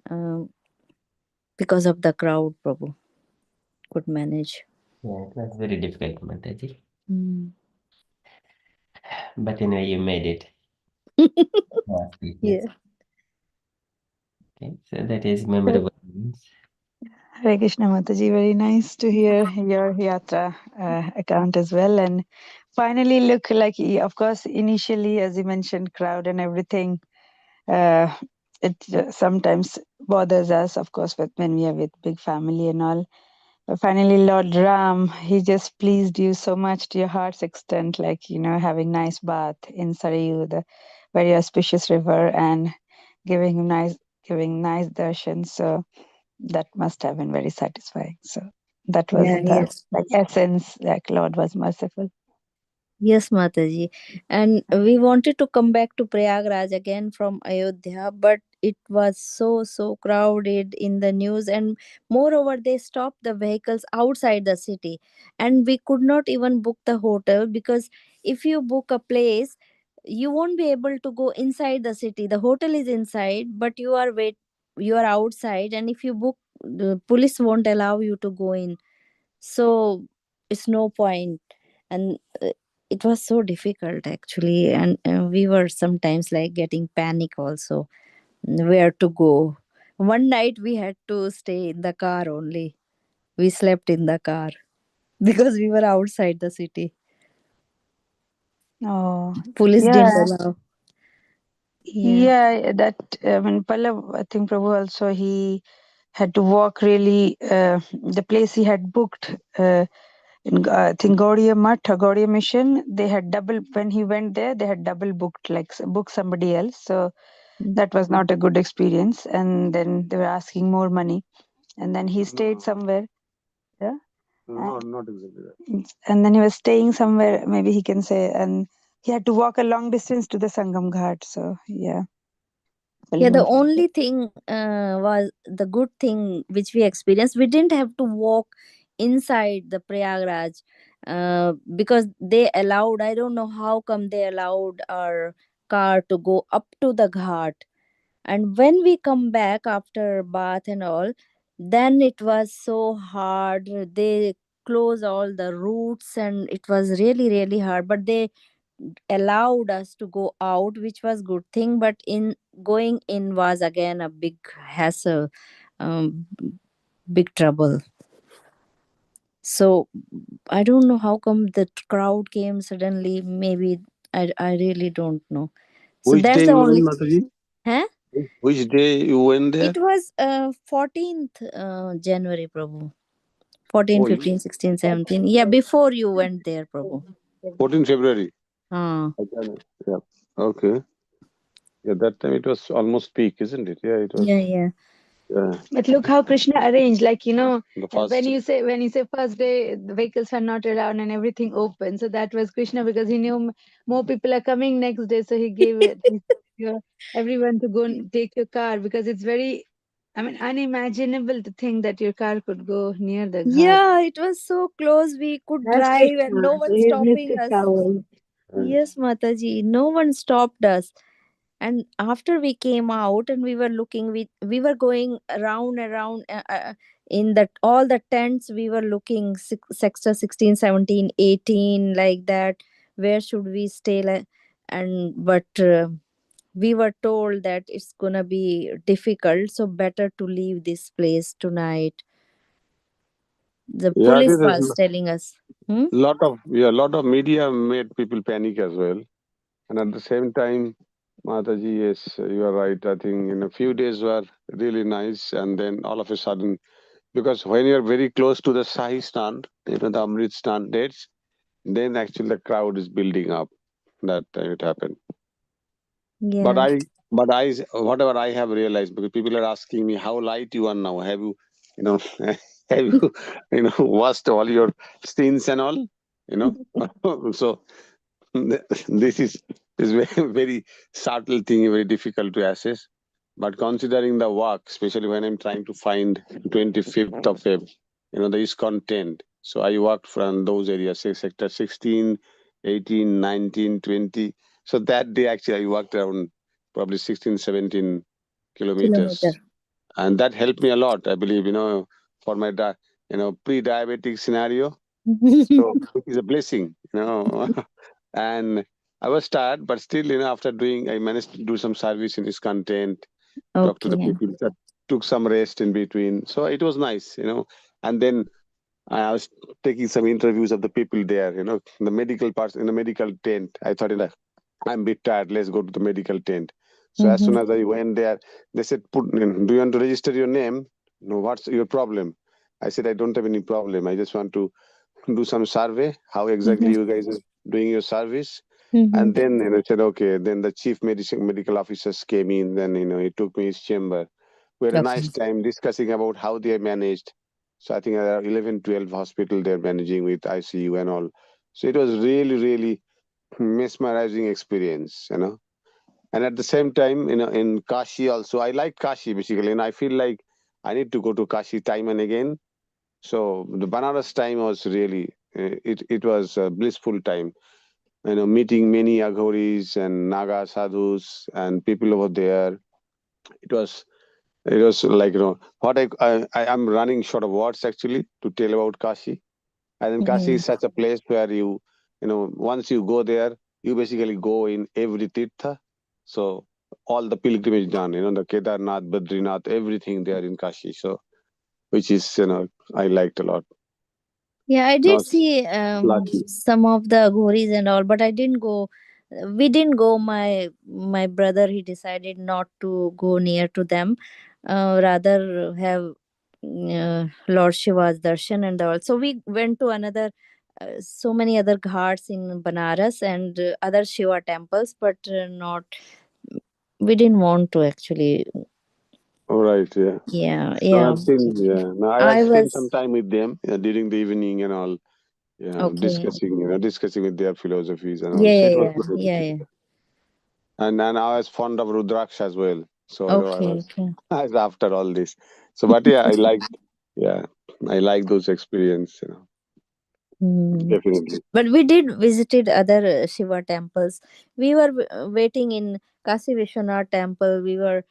um, because of the crowd, Prabhu could manage. Yeah, it was very difficult, Mataji. Mm. But anyway, you made it. Yeah. Yeah. Okay, so that is memorable. Hare Krishna Mataji, very nice to hear your yatra account as well. And finally, look, like, of course, initially, as you mentioned, crowd and everything, it sometimes bothers us, of course, when we are with big family and all. But finally, Lord Ram, he just pleased you so much to your heart's extent, like, having nice bath in Sarayu, the very auspicious river, and giving nice darshan. So that must have been very satisfying. So that was Yeah, the yes. essence, like Lord was merciful. Yes, Mataji. And we wanted to come back to Prayagraj again from Ayodhya, but it was so crowded in the news. And moreover, they stopped the vehicles outside the city. And we could not even book the hotel because if you book a place, you won't be able to go inside the city. The hotel is inside, but you are outside. And if you book, the police won't allow you to go in. So it's no point. And it was so difficult actually, and we were sometimes like getting panic also, where to go. One night we had to stay in the car only. We slept in the car because we were outside the city. Oh, Police yeah. didn't allow. Yeah, that, I mean, Pallav, I think Prabhu also, he had to walk really, the place he had booked, in, I think Gaudiya Math or Gaudiya Mission, they had double, when he went there, they had double booked, like booked somebody else. So that was not a good experience. And then they were asking more money. And then he stayed somewhere. Yeah. Not exactly that. And then he was staying somewhere, maybe he can say, and he had to walk a long distance to the Sangam Ghat. So, yeah. Yeah, the Pallav. only thing was the good thing which we experienced. We didn't have to walk inside the Prayagraj because they allowed, I don't know how come they allowed our car to go up to the ghat. And when we come back after bath and all, then it was so hard. They close all the routes and it was really hard. But they allowed us to go out, which was good thing. But in going in was again a big hassle, um, big trouble. So I don't know how come the crowd came suddenly. Maybe I really don't know. So Which that's day the you only. went, Mataji? Huh? Which day you went there? It was 14th January, Prabhu. 14, Oh, 15, 16, 17. Yeah, before you went there, Prabhu. 14 February. Ah. Yeah. Okay. Yeah, that time it was almost peak, isn't it? Yeah, it was. Yeah. Yeah. But look how Krishna arranged, like, The first when day. you say first day, the vehicles are not allowed and everything open. So that was Krishna because he knew more people are coming next day. So he gave it, everyone to go and take your car because it's very, I mean, unimaginable to think that your car could go near the ghat. Yeah, it was so close. We could That's drive and Krishna. no So one his stopping mystic us. power. Yes, Mataji. No one stopped us. And after we came out and we were looking, we were going around in that all the tents. We were looking sector 16, 17, 18, like that, where should we stay, and but we were told that it's gonna be difficult, so better to leave this place tonight. The Yeah, police there's was telling us. Hmm? lot of media made people panic as well. And at the same time, Mataji, yes, you are right. I think in a few days were really nice, and then all of a sudden, because when you're very close to the Sahi stand, the Amrit stand dates, then actually the crowd is building up. That time it happened. But Yeah. I, whatever I have realized, because people are asking me how light you are now. Have you, have you, washed all your stains and all, you know? So this is very, very subtle thing, very difficult to assess. But considering the work, especially when I'm trying to find 25th of Feb, the ISKCON tent. So I worked from those areas, say sector 16, 18, 19, 20. So that day actually I worked around probably 16, 17 Kilometer. kilometers. And that helped me a lot, I believe, for my, pre-diabetic scenario. So it is a blessing. And I was tired, but still, after I managed to do some service in his content, talk to the Okay. people, that took some rest in between. So it was nice. And then I was taking some interviews of the people there, the medical parts in the medical tent. I thought, I'm a bit tired. Let's go to the medical tent. So as soon as I went there, they said, do you want to register your name? No, what's your problem? I said, I don't have any problem. I just want to do some survey, how exactly you guys are doing your service. And then, said, okay. Then the chief medical officers came in. Then, he took me his chamber. We had a Okay. nice time discussing about how they managed. So I think there are 11, 12 hospitals they're managing with ICU and all. So it was really, really mesmerizing experience. And at the same time, in Kashi also, I like Kashi basically, and I feel like I need to go to Kashi time and again. So the Banaras time was really, it was a blissful time. Meeting many Aghoris and Naga sadhus and people over there. It was like what I am running short of words actually to tell about Kashi. And then Kashi is such a place where once you go there, you basically go in every tirtha. So all the pilgrimage done, the Kedarnath, Badrinath, everything there in Kashi. So which is I liked a lot. Yeah, I I did was see lucky. some of the ghoris and all, but I didn't go. We didn't go. My brother, he decided not to go near to them, rather have Lord Shiva's darshan and all. So we went to another, so many other ghats in Banaras and other Shiva temples, but not. We didn't want to actually. All right, yeah. Yeah, No, yeah. I've seen, yeah. No, I I spent some was time with them during the evening and all, okay. discussing with their philosophies and all. Yeah, So yeah, it was yeah, nice. yeah, yeah. And I was fond of Rudraksh as well. So, I Okay, was okay. after all this. So, but yeah, yeah, I like those experience, Hmm. definitely. But we did visited other Shiva temples. We were waiting in Kasi Vishwanath temple. We were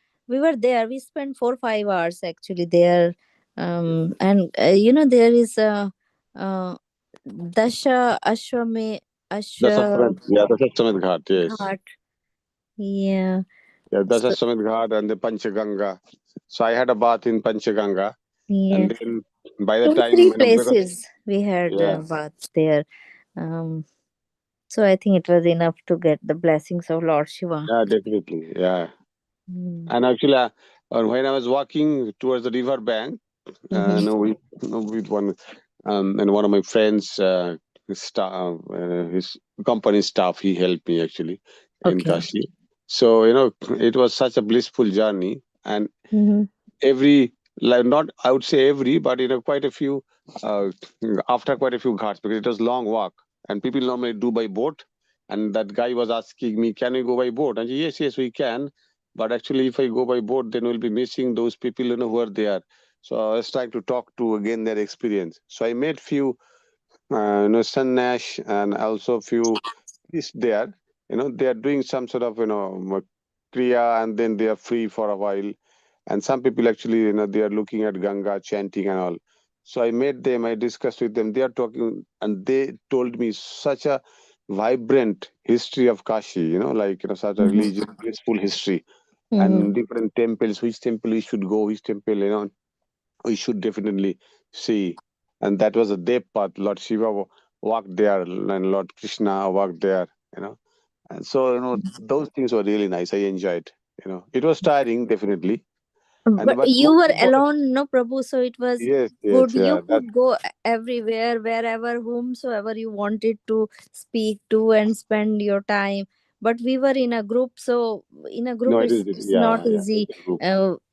there. We spent 4 5 hours actually there. And there is a Dasha Ashwame Ashwa Dasaswamedh Ghat, yes. Ghat. Yeah. Yeah, So, Dasaswamedh Ghat and the Panchaganga. So I had a bath in Panchaganga. yeah. And then by the Two time, three because, places we had yeah, baths there. Um, so I think it was enough to get the blessings of Lord Shiva. yeah, definitely. Yeah. Mm. And actually, when I was walking towards the river bank, Mm-hmm. with one of my friends, his staff, his company staff, he helped me actually in Okay. Kashi. So it was such a blissful journey, and Mm-hmm. every, like, not, I would say every, but quite a few, uh, after quite a few ghats, because it was long walk, and people normally do by boat. And that guy was asking me, can we go by boat? And I said, yes, yes, we can. But actually, if I go by boat, then we'll be missing those people who are there. So I was trying to talk to again their experience. So I met few Sannash, and also few priests there. They are doing some sort of kriya, and then they are free for a while. And some people actually, they are looking at Ganga, chanting and all. So I met them, I discussed with them. They are talking, and they told me such a vibrant history of Kashi, like such a Mhm. religious, blissful history, Mhm. and different temples. Which temple we should go, which temple, we should definitely see. And that was a Dev path. Lord Shiva walked there, and Lord Krishna walked there. And so those things were really nice. I enjoyed. It was tiring, definitely, and But but you most were important. alone, no, Prabhu, so it was Yes, yes, good. You yeah. That could go everywhere, wherever, whomsoever you wanted to speak to and spend your time. But we were in a group, so in a group, no, it is. it's Yeah, not yeah. easy, It's a group.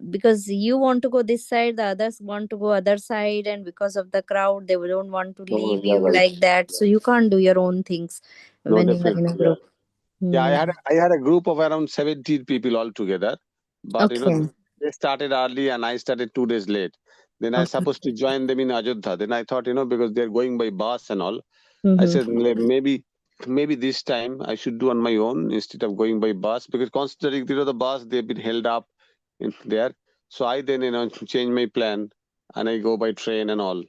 because you want to go this side, the others want to go other side, and because of the crowd, they don't want to No, leave yeah, you right. like that. So you can't do your own things No, when you are in a definitely, yeah. group. Yeah, Hmm. I had a group of around 17 people altogether, but Okay. they started early and I started 2 days late. Then I Okay. supposed to join them in Ajodha. Then I thought, because they're going by bus and all, I Mm-hmm. said maybe this time I should do on my own instead of going by bus, because considering the bus, they've been held up in there. So I then change my plan and I go by train and all.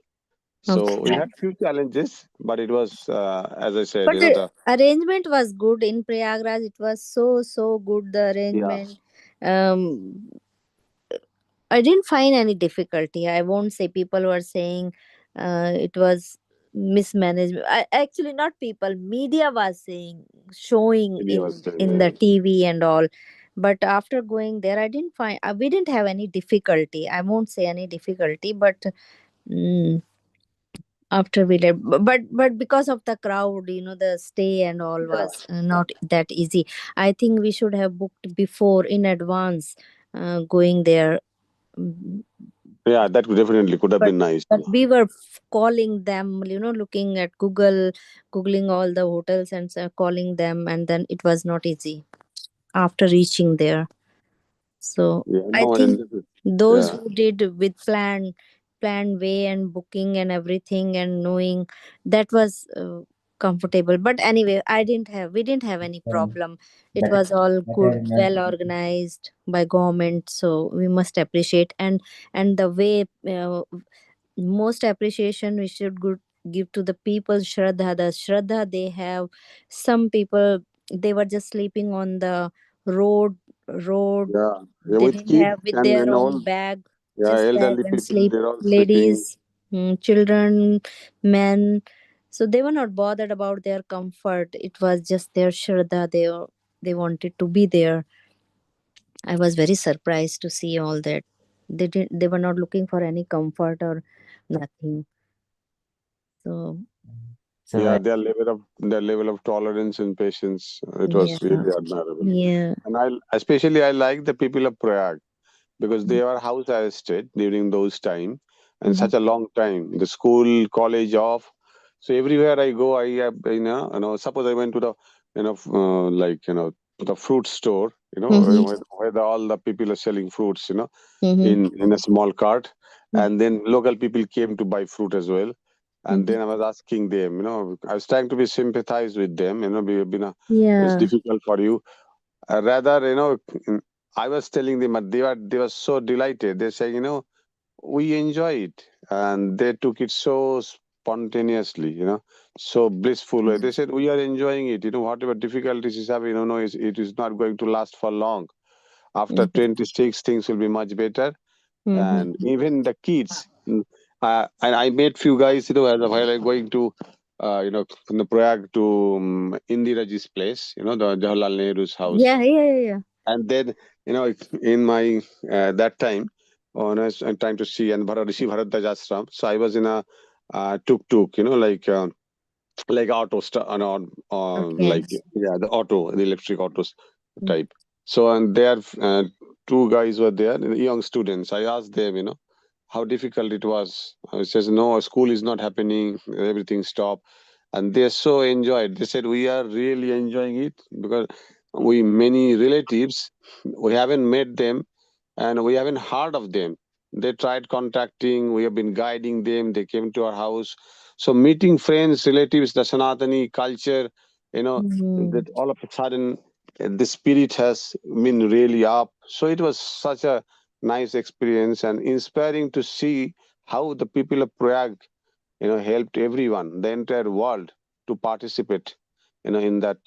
So we Okay. had few challenges, but it was as I said, But the the arrangement was good in Prayagraj. It was so good. The yeah, arrangement. Um, I didn't find any difficulty. I won't say people were saying it was mismanagement. Actually, not people. Media was saying, showing maybe I in was saying, in the TV and all. But after going there, I didn't find. We didn't have any difficulty. I won't say any difficulty, but. Mm, after we left, but because of the crowd, the stay and all yeah. was not that easy. I think we should have booked before in advance, going there. Mm, Yeah, that definitely could have but been nice. but we were calling them, looking at googling all the hotels and calling them, and then it was not easy after reaching there. So Yeah, I no, and think this is, those yeah, who did with planned way and booking and everything and knowing, that was comfortable. But anyway, we didn't have any Um, problem. It Better, was all good, better, well organized by government, so we must appreciate. And the way, most appreciation we should give to the people, the shraddha they have. Some people, they were just sleeping on the road. yeah, yeah, They with didn't kids have with and their own all, bag, yeah, just bag elderly and people, sleep. they're all sleeping. Ladies, children, men. So they were not bothered about their comfort. It was just their shraddha. They wanted to be there. I was very surprised to see all that. They were not looking for any comfort or nothing. So so Yeah, their level of tolerance and patience, it yeah, was really admirable. yeah. And I like the people of Prayag, because they were house arrested during those time, and Mhm. such a long time. The school, college off. So everywhere I go, I have, suppose I went to the, like, the fruit store, Mhm. where all the people are selling fruits, Mhm. in a small cart, Mhm. and then local people came to buy fruit as well. And Mhm. then I was asking them, I was trying to be sympathize with them, it's Yeah. difficult for you. Rather, mm, I was telling them, but they were so delighted. They say, we enjoy it, and they took it so spontaneously, so blissful way. They said, we are enjoying it. Whatever difficulties is having, no, it is not going to last for long. After Mhm. 26, things will be much better. Mhm. And even the kids, and I met few guys, while I going to, from the Prayag to Indiraji's place, the Jawaharlal Nehru's house. Yeah, yeah, yeah, yeah. And then, in my that time, when I was trying to see and Rishi Bharadwaj ashram, so I was in a tuk tuk, like auto Okay. like, yeah, the electric autos type. So, and there, two guys were there, young students. I asked them, how difficult it was. I says, no, school is not happening, everything stopped. And they so enjoyed. They said, we are really enjoying it, because we many relatives, we haven't met them, and we haven't heard of them. They tried contacting, we have been guiding them, they came to our house. So meeting friends, relatives, the Sanatani culture, Mhm. that all of a sudden the spirit has been really up. So it was such a nice experience and inspiring to see how the people of Prayag, helped everyone, the entire world, to participate, in that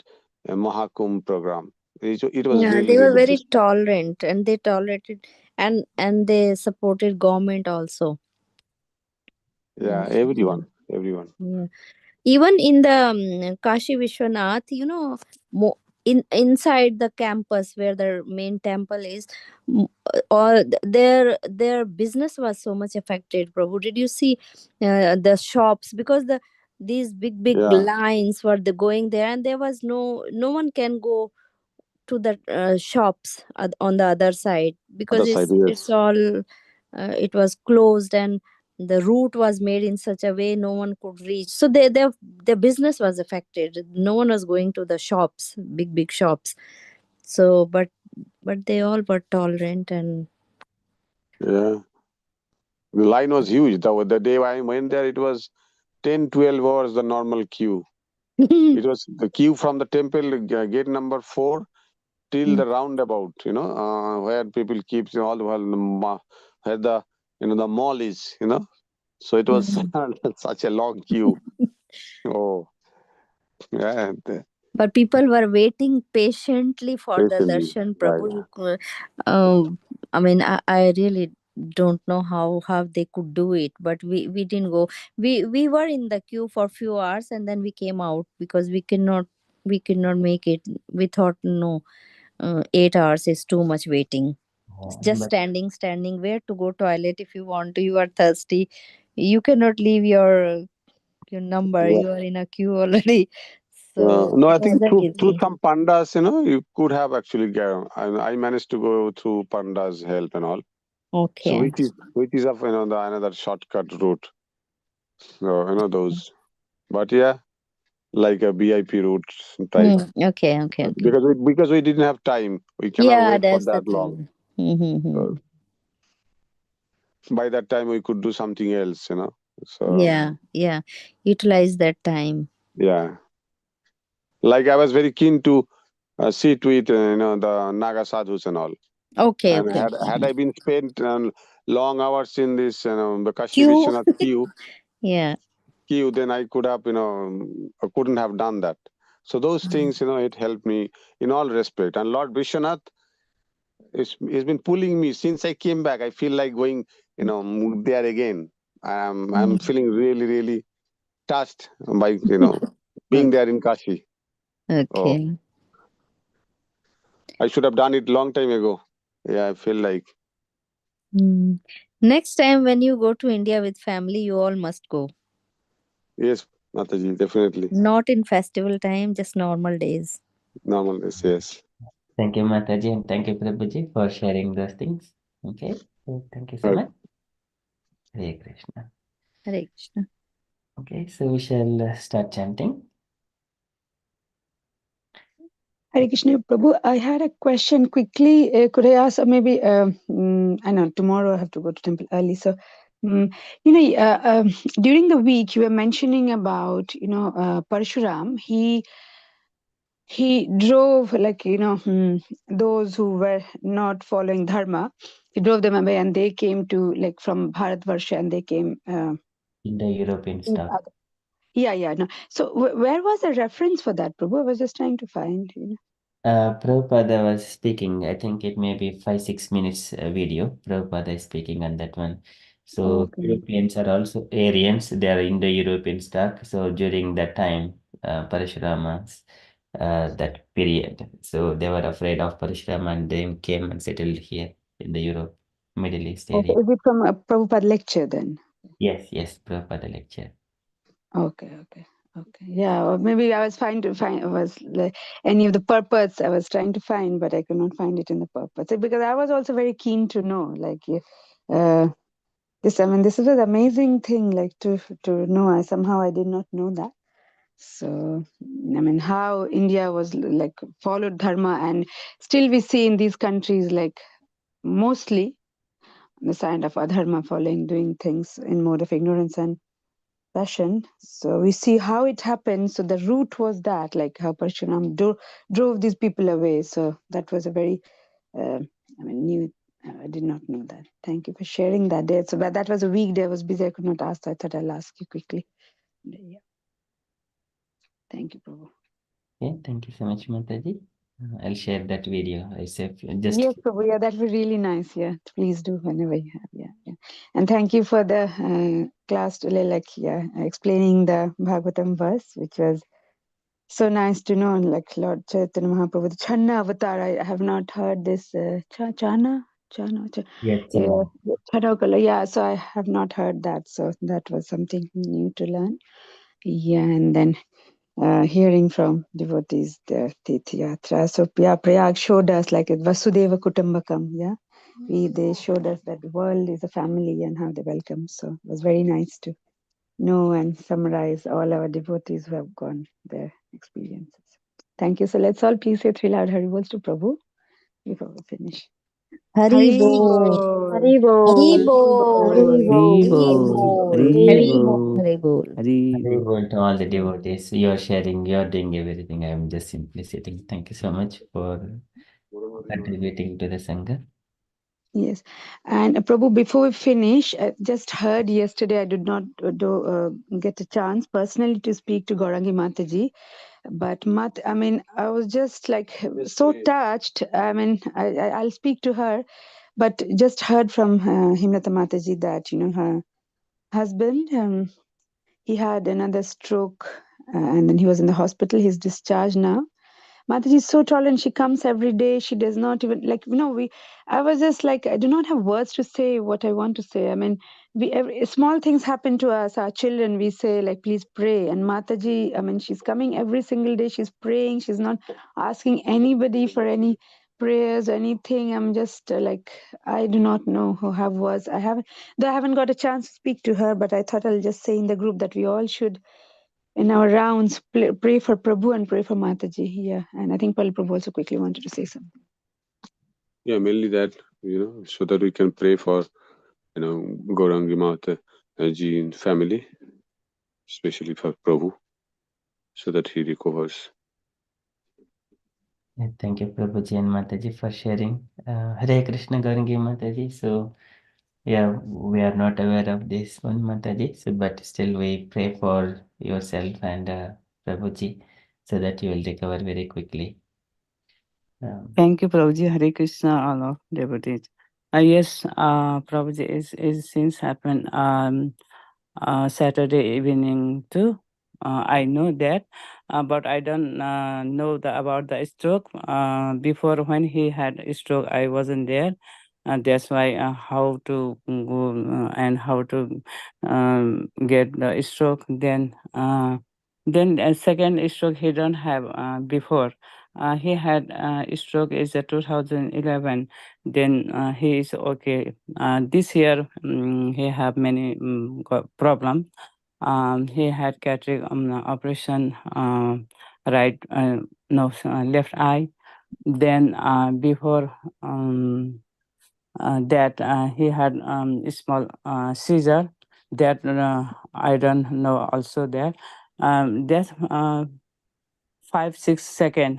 Mahakumbh program. It was Yeah, really, they were really very beautiful. tolerant, and they tolerated, and they supported government also. Yeah, Yes. everyone. Yeah. Even in the Kashi Vishwanath, inside the campus where the main temple is, or their business was so much affected. Prabhu, did you see the shops? Because these big Yeah, lines were going there, and there was no one can go to the shops on the other side, because other side, it's yes. all it was closed, and the route was made in such a way no one could reach, so their business was affected. No one was going to the shops, big shops. So but they all were tolerant. And Yeah. The line was huge. The day I went there, it was 10, 12 hours the normal queue. It was the queue from the temple gate number 4 till the roundabout, where people keep all the while where the the mall is, So it was Mm. such a long queue. Oh, yeah, But people were waiting patiently for the patiently. darshan, Yeah, Prabhu. I mean, I really don't know how they could do it, but we didn't go. We were in the queue for few hours, and then we came out because we could not make it. We thought, no, 8 hours is too much waiting. Just But standing. Where to go toilet if you want to? You are thirsty. You cannot leave your number. yeah. You are in a queue already. So No, it I think wasn't through easy. some pandas, you could have actually. I managed to go through pandas' help and all. So Okay. which is of the another shortcut route. So those. But yeah, like a BIP route type. Okay. Because we didn't have time. We cannot Yeah, wait for that's the that long. thing. Mm-hmm. So by that time we could do something else. So Yeah. Utilize that time. yeah, like I was very keen to sit with the Naga sadhus and all. And Okay. had I been spent long hours in this the Kashi Queue. Vishwanath Yeah. then I could have I couldn't have done that. So those things it helped me in all respect. And Lord Vishwanath is been pulling me since I came back. I feel like going there again. I'm Mm. feeling really really touched by being Okay. there in Kashi. Oh, Okay. I should have done it long time ago. Yeah, I feel like Mm. Next time when you go to India with family, you all must go. yes, Mataji, definitely. Not in festival time, just normal days. Normal days, yes. thank you, Mataji, and thank you, Prabhuji, for sharing those things. Okay, so thank you so Right. much. Hare Krishna. Hare Krishna. Okay, so we shall start chanting. Hare Krishna, Prabhu. I had a question quickly. Could I ask, or maybe, I know tomorrow I have to go to temple early. So, during the week you were mentioning about, Parshuram. He drove, like, those who were not following dharma. He drove them away, and they came to, like, from Bharatvarsha, and they came. In the European In stuff. yeah. No. So where was the reference for that, Prabhu? I was just trying to find. Prabhupada was speaking. I think it may be 5-6 minutes video. Prabhupada is speaking on that one. So Okay. Europeans are also Aryans. They are in the European stuff. So during that time, Parashurama's that period. So they were afraid of Parashurama and they came and settled here in the Europe, Middle East Okay. area. Is it from a Prabhupada lecture then? Yes, Prabhupada lecture. Okay. Yeah, or maybe I was trying to find, was like any of the purpose I was trying to find, but I could not find it in the purpose. Because I was also very keen to know, like, this. I mean, this is an amazing thing, like, to know. I did not know that. So, I mean, how India was, like, followed dharma, and still we see in these countries, like, mostly on the side of adharma, following, doing things in mode of ignorance, and passion. So we see how it happened. So the root was that, like how Parshuram drove these people away. So that was a very, new. I did not know that. Thank you for sharing that day. So that was a weekday. I was busy. I could not ask. So I thought I'll ask you quickly. Yeah. Thank you, Prabhu. Yeah, thank you so much, Mataji. I'll share that video. I said just Yes, Prabhu. Yeah, that would be really nice. Yeah, please do whenever you have. Yeah. And thank you for the class today, explaining the Bhagavatam verse, which was so nice to know. Like Lord Chaitanya Mahaprabhu, the Channa avatar. I have not heard this. Chana. yeah, Yeah, Chanakala. Yeah, so I have not heard that. So that was something new to learn. Yeah, and then hearing from devotees the Tirtha. So yeah, Prayag showed us like a Vasudeva Kutumbakam. Yeah, they showed us that the world is a family and how they welcome. So it was very nice to know and summarize all our devotees who have gone their experiences. Thank you. So let's all please say three loud Haribols to Prabhu before we finish. Hari Bol. Haribol. Haribol. Haribol. Haribol. Hari Bol. Very good to all the devotees. You're sharing, you're doing everything. I'm just simply sitting. Thank you so much for contributing to the Sangha. Yes. And Prabhu, before we finish, I just heard yesterday, I did not get a chance personally to speak to Gaurangi Mataji. But I was just like so touched. I'll speak to her, but just heard from Himlata Mataji that, her husband, he had another stroke and then he was in the hospital. He's discharged now. Mataji is so tolerant. She comes every day. She does not even I was just like, I do not have words to say what I want to say. I mean, small things happen to us, our children. We say like, please pray. And Mataji, she's coming every single day. She's praying. She's not asking anybody for any prayers or anything. I'm just I do not know who have words. I haven't got a chance to speak to her, but I thought I'll just say in the group that we all should in our rounds, pray for Prabhu and pray for Mataji. Yeah, and I think Pal Prabhu also quickly wanted to say something. Yeah, mainly that, so that we can pray for, Gaurangi Mataji and family, especially for Prabhu, so that he recovers. Yeah, thank you, Prabhuji and Mataji, for sharing. Hare Krishna, Gaurangi Mataji. So, yeah, we are not aware of this one, Mataji. So, but still, we pray for yourself and Prabhuji so that you will recover very quickly. Thank you, Prabhuji. Hare Krishna, all of devotees. Yes, Prabhuji, is since happened Saturday evening too. I know that, but I don't know about the stroke. Before when he had a stroke, I wasn't there. That's why how to go and how to get the stroke. Then a second stroke he don't have before. He had stroke is 2011. Then he is okay. This year he have many problem. He had cataract operation right no left eye. Then before that he had a small seizure that I don't know also that that 5-6 seconds